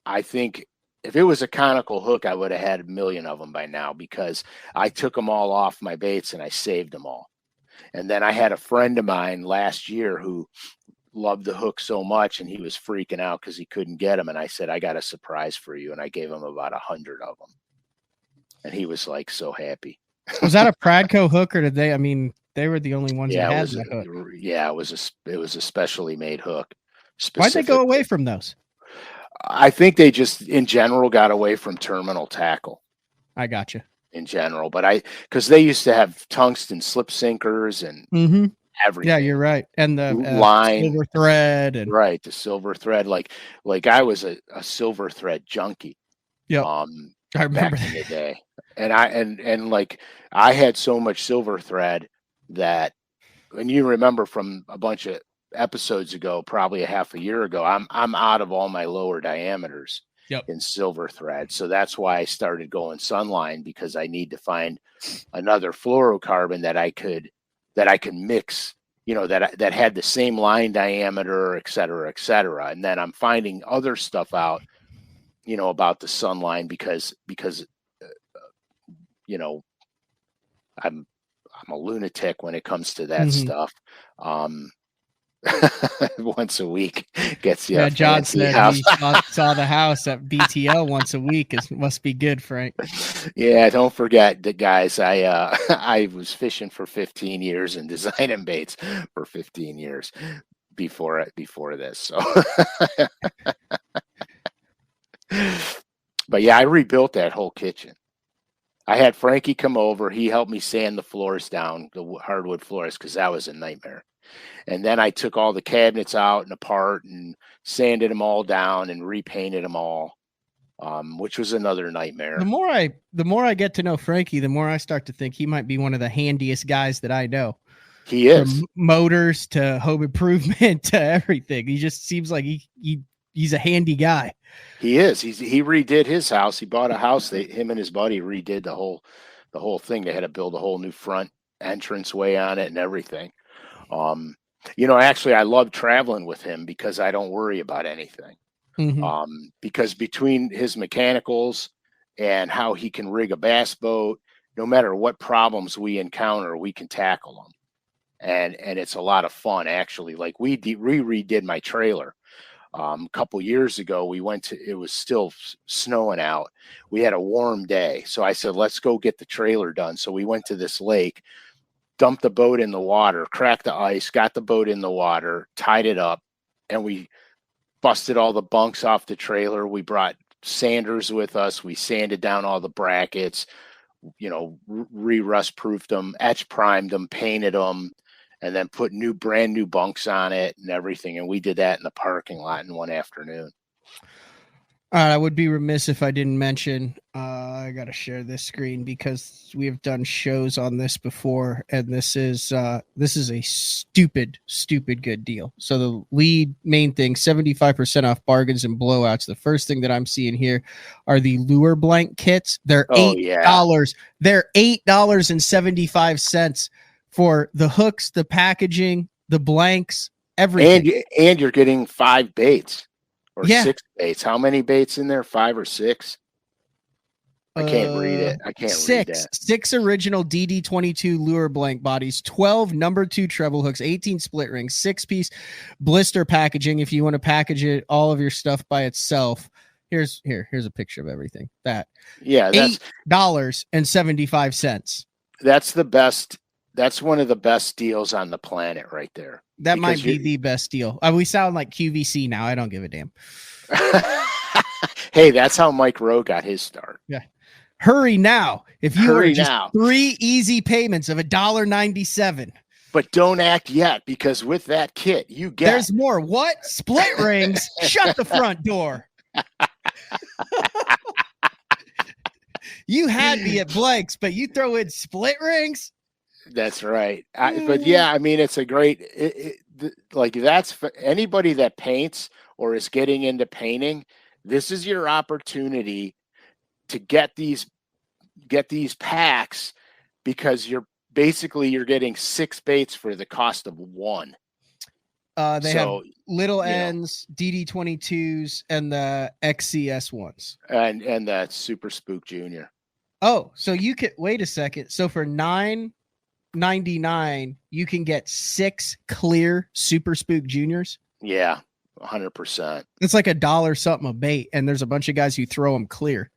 Speaker 2: I think if it was a conical hook, I would have had 1 million of them by now, because I took them all off my baits and I saved them all. And then I had a friend of mine last year who loved the hook so much, and he was freaking out because he couldn't get them. And I said, I got a surprise for you. And I gave him about 100 of them. And he was like so happy.
Speaker 1: Was that a Pradco hook, or did they? I mean, they were the only ones that had the hook.
Speaker 2: Yeah, it was a specially made hook.
Speaker 1: Why'd they go away from those?
Speaker 2: I think they just in general got away from terminal tackle.
Speaker 1: I gotcha.
Speaker 2: In general, but because they used to have tungsten slip sinkers and everything.
Speaker 1: Yeah, you're right. And the
Speaker 2: line,
Speaker 1: silver thread, and
Speaker 2: the silver thread. Like I was a silver thread junkie.
Speaker 1: Yeah, I remember
Speaker 2: back in the day, and I had so much silver thread that, and you remember from a bunch of episodes ago, probably a half a year ago, I'm out of all my lower diameters in silver thread. So that's why I started going Sunline, because I need to find another fluorocarbon that I could mix, that had the same line diameter, et cetera, et cetera. And then I'm finding other stuff out, about the Sunline because I'm a lunatic when it comes to that stuff. Once a week gets you.
Speaker 1: Yeah, John said he saw the house at BTL once a week. Must be good, Frank.
Speaker 2: Yeah, don't forget that, guys. I was fishing for 15 years and designing baits for 15 years before this. So, but yeah, I rebuilt that whole kitchen. I had Frankie come over. He helped me sand the floors down, the hardwood floors, because that was a nightmare. And then I took all the cabinets out and apart and sanded them all down and repainted them all, which was another nightmare.
Speaker 1: The more I get to know Frankie, the more I start to think he might be one of the handiest guys that I know.
Speaker 2: He is.
Speaker 1: From motors to home improvement to everything. He just seems like he's a handy guy.
Speaker 2: He is. He redid his house. He bought a house. Him and his buddy redid the whole thing. They had to build a whole new front entranceway on it and everything. Actually, I love traveling with him because I don't worry about anything. Because between his mechanicals and how he can rig a bass boat, no matter what problems we encounter, we can tackle them. And it's a lot of fun, actually. Like we redid my trailer. A couple years ago, it was still snowing out. We had a warm day. So I said, let's go get the trailer done. So we went to this lake, dumped the boat in the water, cracked the ice, got the boat in the water, tied it up, and we busted all the bunks off the trailer. We brought sanders with us. We sanded down all the brackets. re-rust proofed them, etch primed them, painted them, and then put brand new bunks on it and everything. And we did that in the parking lot in one afternoon.
Speaker 1: I would be remiss if I didn't mention, I got to share this screen because we have done shows on this before, and this is a stupid good deal. So the main thing, 75% off bargains and blowouts. The first thing that I'm seeing here are the lure blank kits. They're $8.
Speaker 2: Yeah.
Speaker 1: They're $8.75 for the hooks, the packaging, the blanks, everything.
Speaker 2: And you're getting 5 baits. Or 6 baits. How many baits in there? 5 or 6? I can't read it. I can't read that.
Speaker 1: 6 original DD22 lure blank bodies, 12 number 2 treble hooks, 18 split rings, 6-piece blister packaging if you want to package it all of your stuff by itself. Here's a picture of everything. That's $8.75.
Speaker 2: That's the best. That's one of the best deals on the planet right there.
Speaker 1: That might be the best deal. We sound like QVC now. I don't give a damn.
Speaker 2: Hey, that's how Mike Rowe got his start.
Speaker 1: Yeah. Hurry now. If you hurry now. 3 easy payments of $1.97.
Speaker 2: But don't act yet, because with that kit, you get.
Speaker 1: There's more. What? Split rings? Shut the front door. You had me at blanks, but you throw in split rings?
Speaker 2: That's right. But yeah, I mean, it's a great, that's for anybody that paints or is getting into painting. This is your opportunity to get these packs, because you're getting 6 baits for the cost of 1.
Speaker 1: They have little ends, DD22s, and the XCS ones,
Speaker 2: and the Super Spook Junior.
Speaker 1: Oh, so you could wait a second. So for $9.99, you can get 6 clear Super Spook Juniors.
Speaker 2: Yeah, 100%.
Speaker 1: It's like $1 something a bait, and there's a bunch of guys who throw them clear.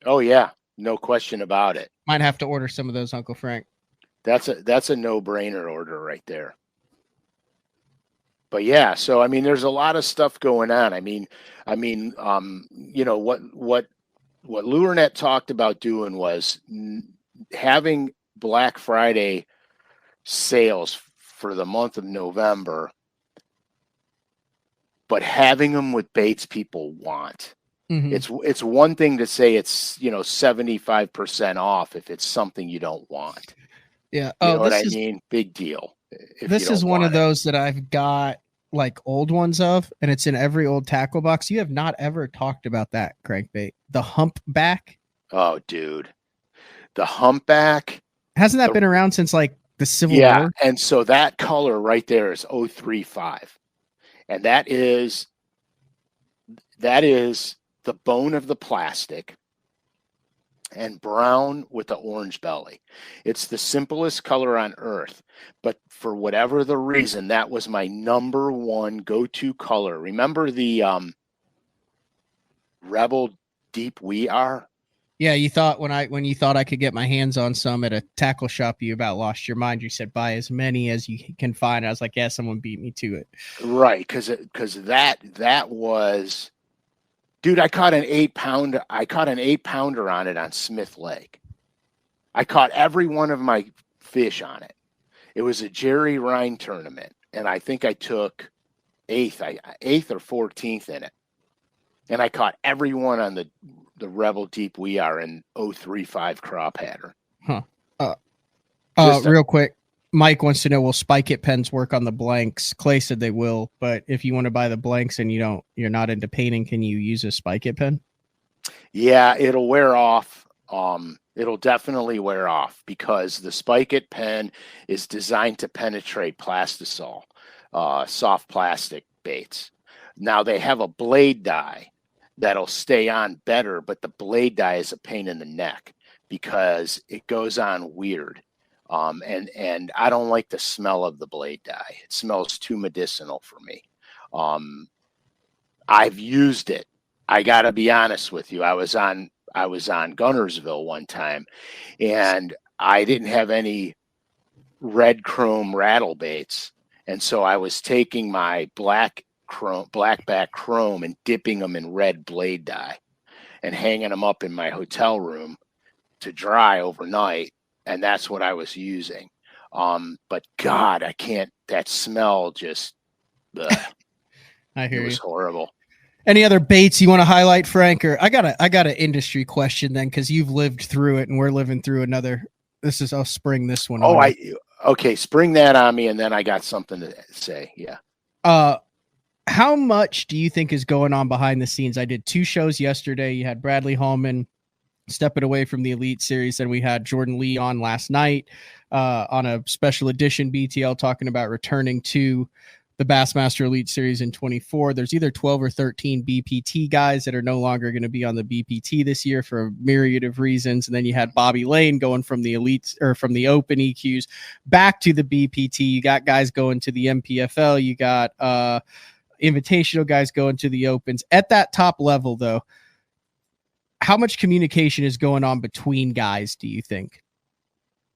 Speaker 2: Oh yeah, no question about it.
Speaker 1: Might have to order some of those, Uncle Frank.
Speaker 2: That's a no-brainer order right there. But yeah, so I mean, there's a lot of stuff going on. What LureNet talked about doing was having Black Friday sales for the month of November, but having them with baits people want. Mm-hmm. It's one thing to say it's 75% off if it's something you don't want.
Speaker 1: Yeah.
Speaker 2: You know what I mean? Big deal.
Speaker 1: This is one of those that I've got like old ones of, and it's in every old tackle box. You have not ever talked about that crankbait, the humpback.
Speaker 2: Oh, dude, the humpback.
Speaker 1: Hasn't that been around since like the Civil War?
Speaker 2: Yeah, and so that color right there is 035, and that is the bone of the plastic, and brown with the orange belly. It's the simplest color on earth, but for whatever the reason, that was my number one go-to color. Remember the Rebel Deep We Are?
Speaker 1: Yeah, you thought when you thought I could get my hands on some at a tackle shop, you about lost your mind. You said buy as many as you can find. I was like, yeah, someone beat me to it.
Speaker 2: Right, because that was, dude, I caught an 8-pounder. I caught an 8-pounder on it on Smith Lake. I caught every one of my fish on it. It was a Jerry Ryan tournament, and I think I took 8th or 14th in it. And I caught every one on the Rebel Deep We Are in 035 crop hatter.
Speaker 1: Huh. Real quick, Mike wants to know, will Spike It pens work on the blanks? Clay said they will, but if you want to buy the blanks and you're not into painting, can you use a Spike It pen?
Speaker 2: Yeah, it'll wear off. It'll definitely wear off, because the Spike It pen is designed to penetrate plastisol, soft plastic baits. Now they have a blade die that'll stay on better, but the blade die is a pain in the neck because it goes on weird. And I don't like the smell of the blade dye. It smells too medicinal for me. I've used it. I got to be honest with you. I was on Gunnersville one time, and I didn't have any red chrome rattle baits. And so I was taking my blackback chrome and dipping them in red blade dye and hanging them up in my hotel room to dry overnight, and that's what I was using. But God, I can't. That smell just.
Speaker 1: I hear
Speaker 2: it was
Speaker 1: you.
Speaker 2: horrible.
Speaker 1: Any other baits you want to highlight, Frank? Or I got an industry question then, because you've lived through it and we're living through another. I'll spring this one.
Speaker 2: Oh,
Speaker 1: on you.
Speaker 2: Okay, spring that on me, and then I got something to say. Yeah.
Speaker 1: How much do you think is going on behind the scenes? I did 2 shows yesterday. You had Bradley Hallman stepping away from the Elite Series, and we had Jordan Lee on last night on a special edition BTL talking about returning to the Bassmaster Elite Series in 24. There's either 12 or 13 BPT guys that are no longer going to be on the BPT this year for a myriad of reasons. And then you had Bobby Lane going from the Elite or from the Open EQs back to the BPT. You got guys going to the MPFL. You got invitational guys going to the Opens. At that top level, though, how much communication is going on between guys, do you think?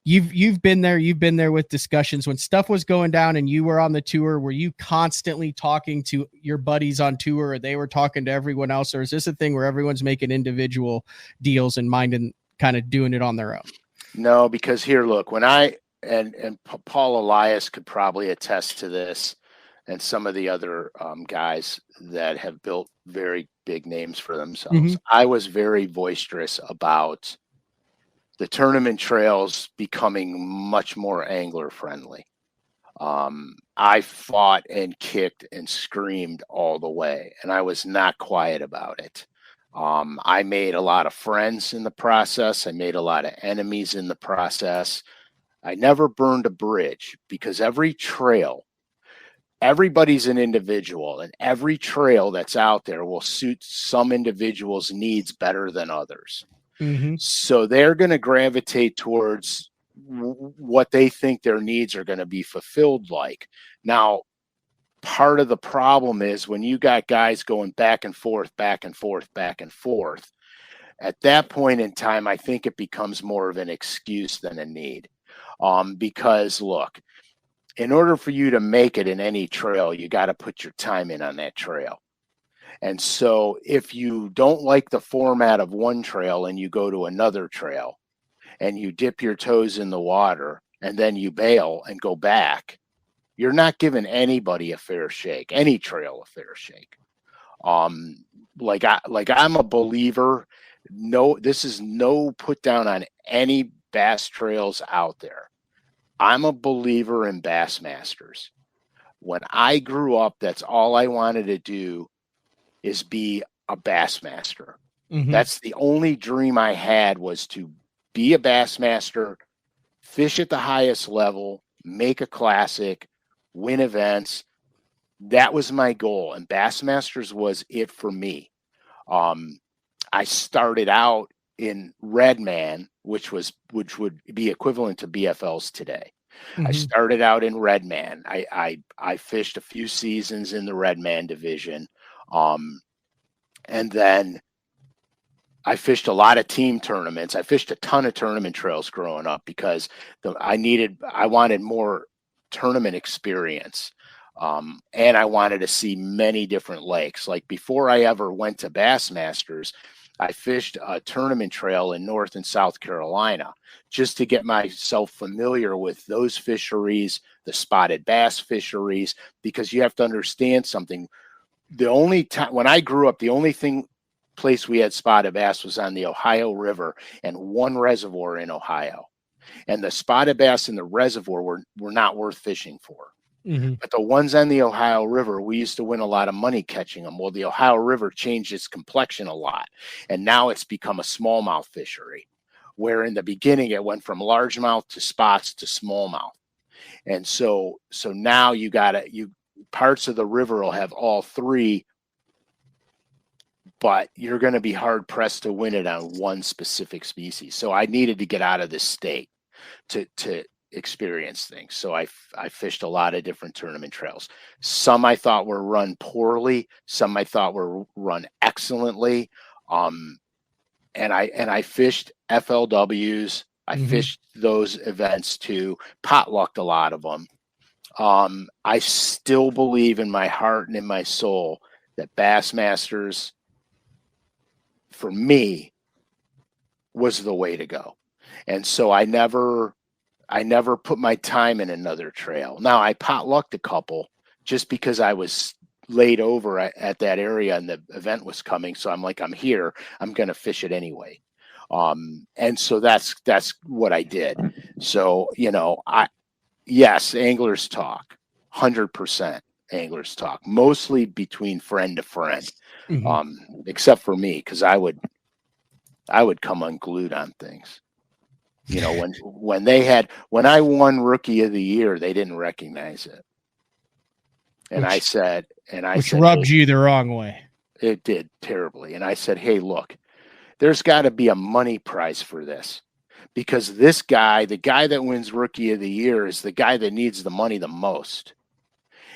Speaker 1: You've been there with discussions when stuff was going down and you were on the tour. Were you constantly talking to your buddies on tour, or they were talking to everyone else? Or is this a thing where everyone's making individual deals and minding kind of doing it on their own?
Speaker 2: No, because here, look, when and Paul Elias could probably attest to this, and some of the other guys that have built very big names for themselves.
Speaker 1: Mm-hmm.
Speaker 2: I was very boisterous about the tournament trails becoming much more angler friendly. I fought and kicked and screamed all the way, and I was not quiet about it. I made a lot of friends in the process. I made a lot of enemies in the process. I never burned a bridge, because every trail, everybody's an individual, and every trail that's out there will suit some individual's needs better than others.
Speaker 1: Mm-hmm.
Speaker 2: So they're going to gravitate towards what they think their needs are going to be fulfilled like. Now, part of the problem is when you got guys going back and forth, back and forth, back and forth, at that point in time, I think it becomes more of an excuse than a need. Because look, in order for you to make it in any trail, you got to put your time in on that trail. And so if you don't like the format of one trail and you go to another trail and you dip your toes in the water and then you bail and go back, you're not giving anybody a fair shake, any trail a fair shake. I'm a believer. No, this is no put down on any bass trails out there. I'm a believer in Bassmasters. When I grew up, that's all I wanted to do is be a Bassmaster.
Speaker 1: Mm-hmm.
Speaker 2: That's the only dream I had, was to be a Bassmaster, fish at the highest level, make a classic, win events. That was my goal, and Bassmasters was it for me. I started out in Redman, which would be equivalent to BFLs today. Mm-hmm. I started out in Redman. I fished a few seasons in the Redman division. And then I fished a lot of team tournaments. I fished a ton of tournament trails growing up because I wanted more tournament experience. And I wanted to see many different lakes. Like before I ever went to Bassmasters, I fished a tournament trail in North and South Carolina just to get myself familiar with those fisheries, the spotted bass fisheries, because you have to understand something. The only time when I grew up, the only place we had spotted bass was on the Ohio River and one reservoir in Ohio. And the spotted bass in the reservoir were not worth fishing for. Mm-hmm. But the ones on the Ohio River, we used to win a lot of money catching them. Well, the Ohio River changed its complexion a lot, and now it's become a smallmouth fishery, where in the beginning it went from largemouth to spots to smallmouth. And so now parts of the river will have all three, but you're going to be hard pressed to win it on one specific species. So I needed to get out of this state to experience things. So I fished a lot of different tournament trails. Some I thought were run poorly. Some I thought were run excellently. And I fished FLWs. I fished those events too. Potlucked a lot of them. I still believe in my heart and in my soul that Bassmasters, for me, was the way to go. And so I never put my time in another trail. Now I potlucked a couple just because I was laid over at that area and the event was coming. So I'm like, I'm here, I'm going to fish it anyway. And so that's what I did. So, yes, anglers talk, 100% anglers talk, mostly between friend to friend. Except for me, because I would come unglued on things. When I won Rookie of the Year, they didn't recognize it, and which
Speaker 1: rubbed you the wrong way.
Speaker 2: It did terribly, and I said, "Hey, look, there's got to be a money prize for this, because this guy, the guy that wins Rookie of the Year, is the guy that needs the money the most."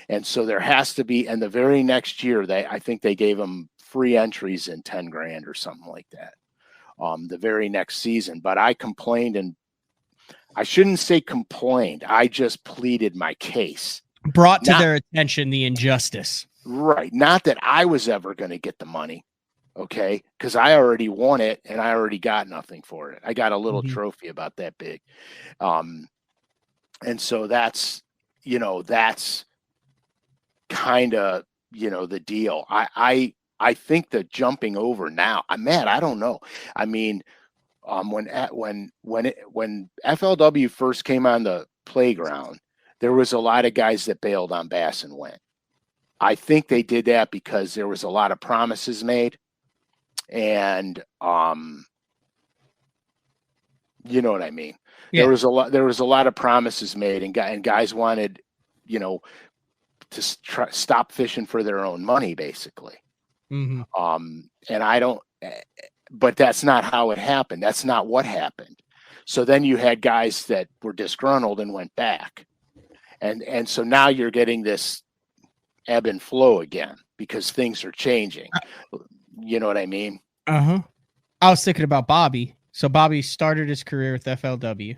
Speaker 2: And so there has to be, and the very next year, I think they gave him free entries in 10 grand or something like that. The very next season. But I complained, and I shouldn't say complained. I just pleaded my case.
Speaker 1: Brought to their attention the injustice.
Speaker 2: Right. Not that I was ever going to get the money. Okay. Because I already won it and I already got nothing for it. I got a little trophy about that big. And so that's kind of, the deal. I think that jumping over now, I don't know. I mean, when FLW first came on the playground, there was a lot of guys that bailed on bass and went. I think they did that because there was a lot of promises made, and you know what I mean. Yeah. There was a lot of promises made, and guys wanted, to stop fishing for their own money, basically. And I don't, but that's not how it happened. That's not what happened. So then you had guys that were disgruntled and went back. And so now you're getting this ebb and flow again because things are changing. You know what I mean?
Speaker 1: I was thinking about Bobby. So Bobby started his career with FLW.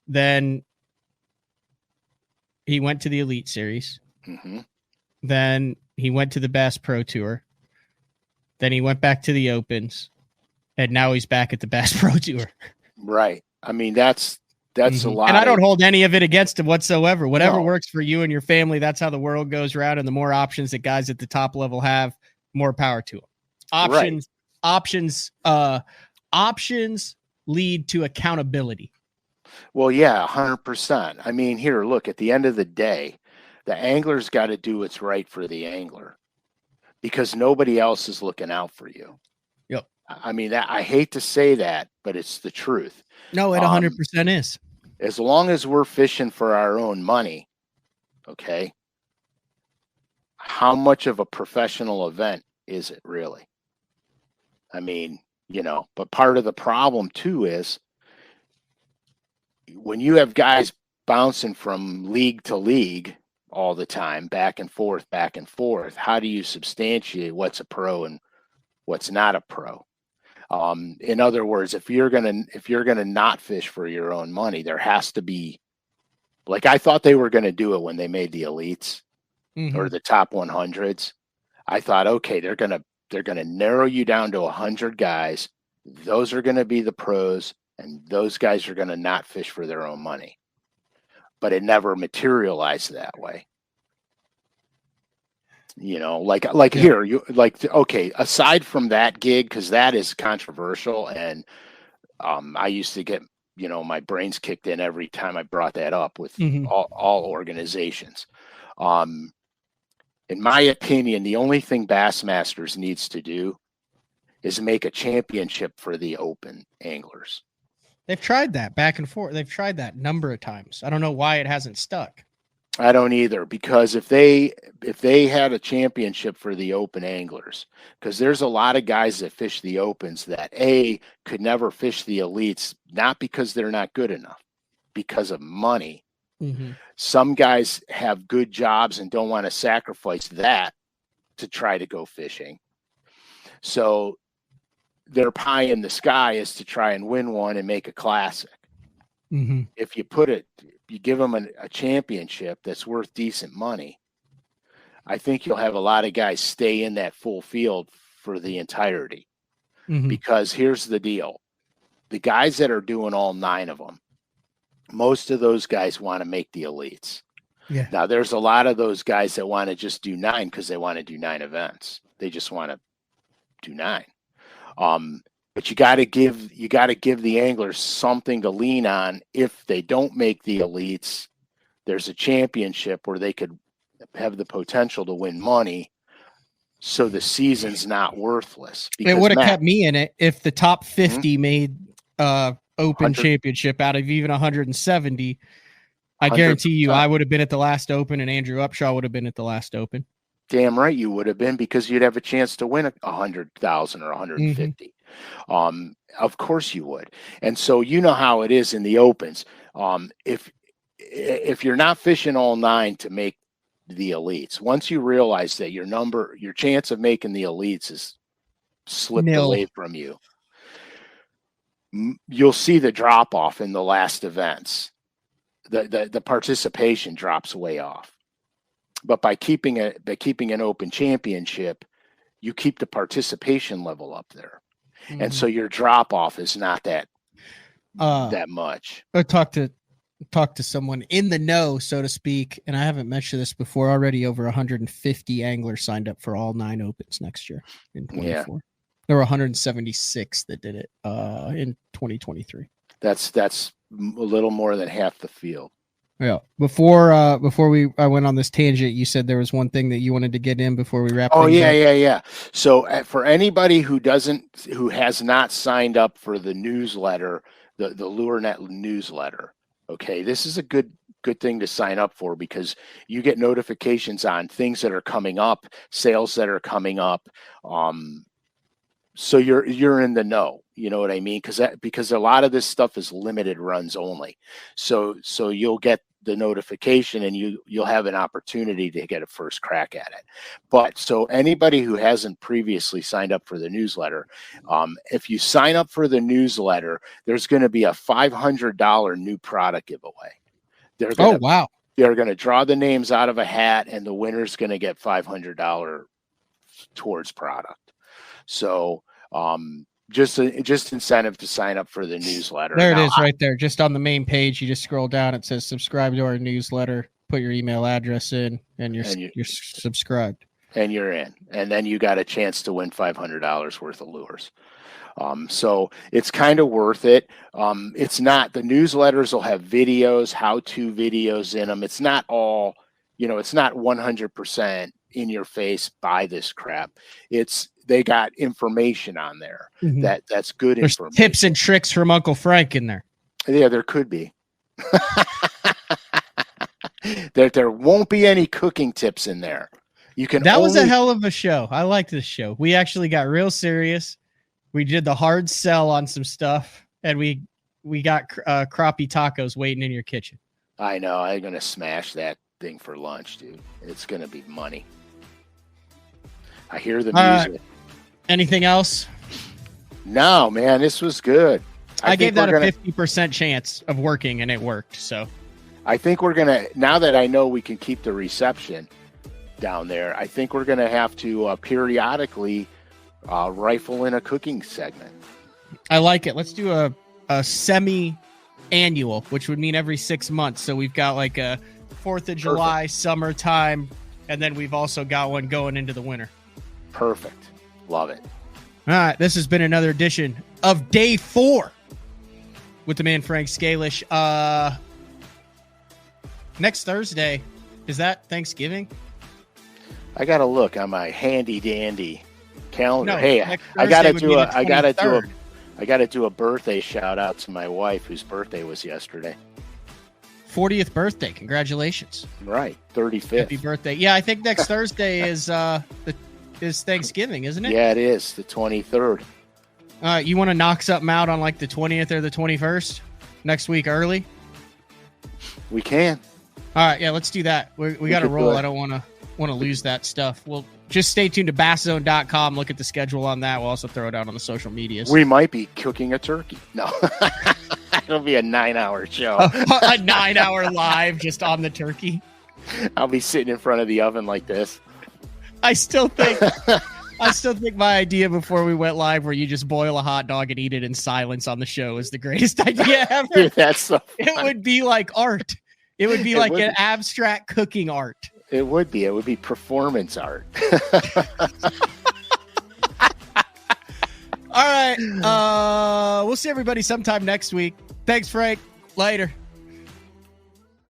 Speaker 1: Then he went to the Elite Series. Then he went to the Bass Pro Tour. Then he went back to the Opens. And now he's back at the Bass Pro Tour.
Speaker 2: Right. I mean, that's a lot.
Speaker 1: And I don't hold any of it against him whatsoever. Whatever works for you and your family, that's how the world goes around. And the more options that guys at the top level have, more power to them. Options lead to accountability.
Speaker 2: Well, yeah, 100%. I mean, here, look, at the end of the day, the angler's got to do what's right for the angler because nobody else is looking out for you.
Speaker 1: Yep.
Speaker 2: I mean, I hate to say that, but it's the truth.
Speaker 1: No, it 100% is.
Speaker 2: As long as we're fishing for our own money, okay, how much of a professional event is it really? I mean, but part of the problem too is when you have guys bouncing from league to league all the time, back and forth, how do you substantiate what's a pro and what's not a pro? In other words, if you're gonna not fish for your own money, there has to be, like, I thought they were gonna do it when they made the elites or the top 100s. I thought, okay, they're gonna narrow you down to 100 guys. Those are gonna be the pros, and those guys are gonna not fish for their own money. But it never materialized that way. Here, okay, aside from that gig, because that is controversial, and I used to get, my brains kicked in every time I brought that up with all organizations. In my opinion, the only thing Bassmasters needs to do is make a championship for the open anglers.
Speaker 1: They've tried that back and forth. They've tried that a number of times. I don't know why it hasn't stuck.
Speaker 2: I don't either, because if they had a championship for the open anglers, because there's a lot of guys that fish the opens that could never fish the elites, not because they're not good enough, because of money. Some guys have good jobs and don't want to sacrifice that to try to go fishing. So their pie in the sky is to try and win one and make a classic. If you give them a championship that's worth decent money, I think you'll have a lot of guys stay in that full field for the entirety. because here's the deal. The guys that are doing all 9 of them, most of those guys want to make the elites.
Speaker 1: Yeah.
Speaker 2: Now there's a lot of those guys that want to just do 9 because they want to do 9 events. They just want to do 9. But you got to give the anglers something to lean on. If they don't make the elites, there's a championship where they could have the potential to win money. So the season's not worthless.
Speaker 1: It would have kept me in it if the top 50 made open championship out of even 170. I guarantee you, I would have been at the last Open, and Andrew Upshaw would have been at the last Open.
Speaker 2: Damn right you would have been, because you'd have a chance to win 100,000 or 150. Of course you would. And so you know how it is in the Opens. If you're not fishing all 9 to make the elites, once you realize that your chance of making the elites is slipped away from you, you'll see the drop off in the last events. The participation drops way off. But by keeping an open championship, you keep the participation level up there. And so your drop off is not that much.
Speaker 1: I talked to someone in the know, so to speak, and I haven't mentioned this before. Already over 150 anglers signed up for all 9 Opens next year in 24. Yeah. There were 176 that did it in 2023.
Speaker 2: That's a little more than half the field.
Speaker 1: Yeah. Before I went on this tangent, you said there was one thing that you wanted to get in before we wrap.
Speaker 2: Oh yeah. So for anybody who has not signed up for the newsletter, the LureNet newsletter, okay, this is a good thing to sign up for, because you get notifications on things that are coming up, sales that are coming up. So you're in the know, you know what I mean? Because a lot of this stuff is limited runs only. So you'll get the notification, and you'll have an opportunity to get a first crack at it. But so anybody who hasn't previously signed up for the newsletter, if you sign up for the newsletter, there's going to be a $500 new product giveaway. They're going to draw the names out of a hat, and the winner's going to get $500 towards product. So just incentive to sign up for the newsletter.
Speaker 1: There it is right there. Just on the main page, you just scroll down. It says subscribe to our newsletter, put your email address in, and you're subscribed.
Speaker 2: And you're in. And then you got a chance to win $500 worth of lures. So it's kind of worth it. It's not, the newsletters will have videos, how-to videos in them. It's not all, it's not 100% in your face, buy this crap. They got information on there that's good.
Speaker 1: There's information. Tips and tricks from Uncle Frank in there.
Speaker 2: Yeah, there could be. There won't be any cooking tips in there.
Speaker 1: Was a hell of a show. I liked this show. We actually got real serious. We did the hard sell on some stuff, and we got crappie tacos waiting in your kitchen.
Speaker 2: I know. I'm gonna smash that thing for lunch, dude. It's gonna be money. I hear the music.
Speaker 1: Anything else?
Speaker 2: No, man, this was good.
Speaker 1: I gave that a 50% chance of working, and it worked. So
Speaker 2: I think we're going to, now that I know we can keep the reception down there, I think we're going to have to periodically rifle in a cooking segment.
Speaker 1: I like it. Let's do a semi-annual, which would mean every 6 months. So we've got like a 4th of July, summertime, and then we've also got one going into the winter.
Speaker 2: Perfect. Love it.
Speaker 1: All right. This has been another edition of Day 4 with the man Frank Scalish. Next Thursday, is that Thanksgiving?
Speaker 2: I got to look on my handy dandy calendar.
Speaker 1: No,
Speaker 2: hey, I got to do a birthday shout out to my wife, whose birthday was yesterday.
Speaker 1: 40th birthday. Congratulations.
Speaker 2: Right. 35th.
Speaker 1: Happy birthday. Yeah, I think next Thursday is Thanksgiving, isn't it?
Speaker 2: Yeah, it is. The 23rd.
Speaker 1: You want to knock something out on like the 20th or the 21st next week early?
Speaker 2: We can.
Speaker 1: All right, yeah, let's do that. We got to roll. I don't want to lose that stuff. Well, just stay tuned to basszone.com. Look at the schedule on that. We'll also throw it out on the social medias.
Speaker 2: We might be cooking a turkey. No. It'll be a 9-hour show.
Speaker 1: A 9-hour live just on the turkey.
Speaker 2: I'll be sitting in front of the oven like this.
Speaker 1: I still think I still think my idea before we went live, where you just boil a hot dog and eat it in silence on the show, is the greatest idea ever.
Speaker 2: Dude, that's so fun.
Speaker 1: It would be like art. It would be like an abstract cooking art.
Speaker 2: It would be. It would be performance art.
Speaker 1: All right. We'll see everybody sometime next week. Thanks, Frank. Later.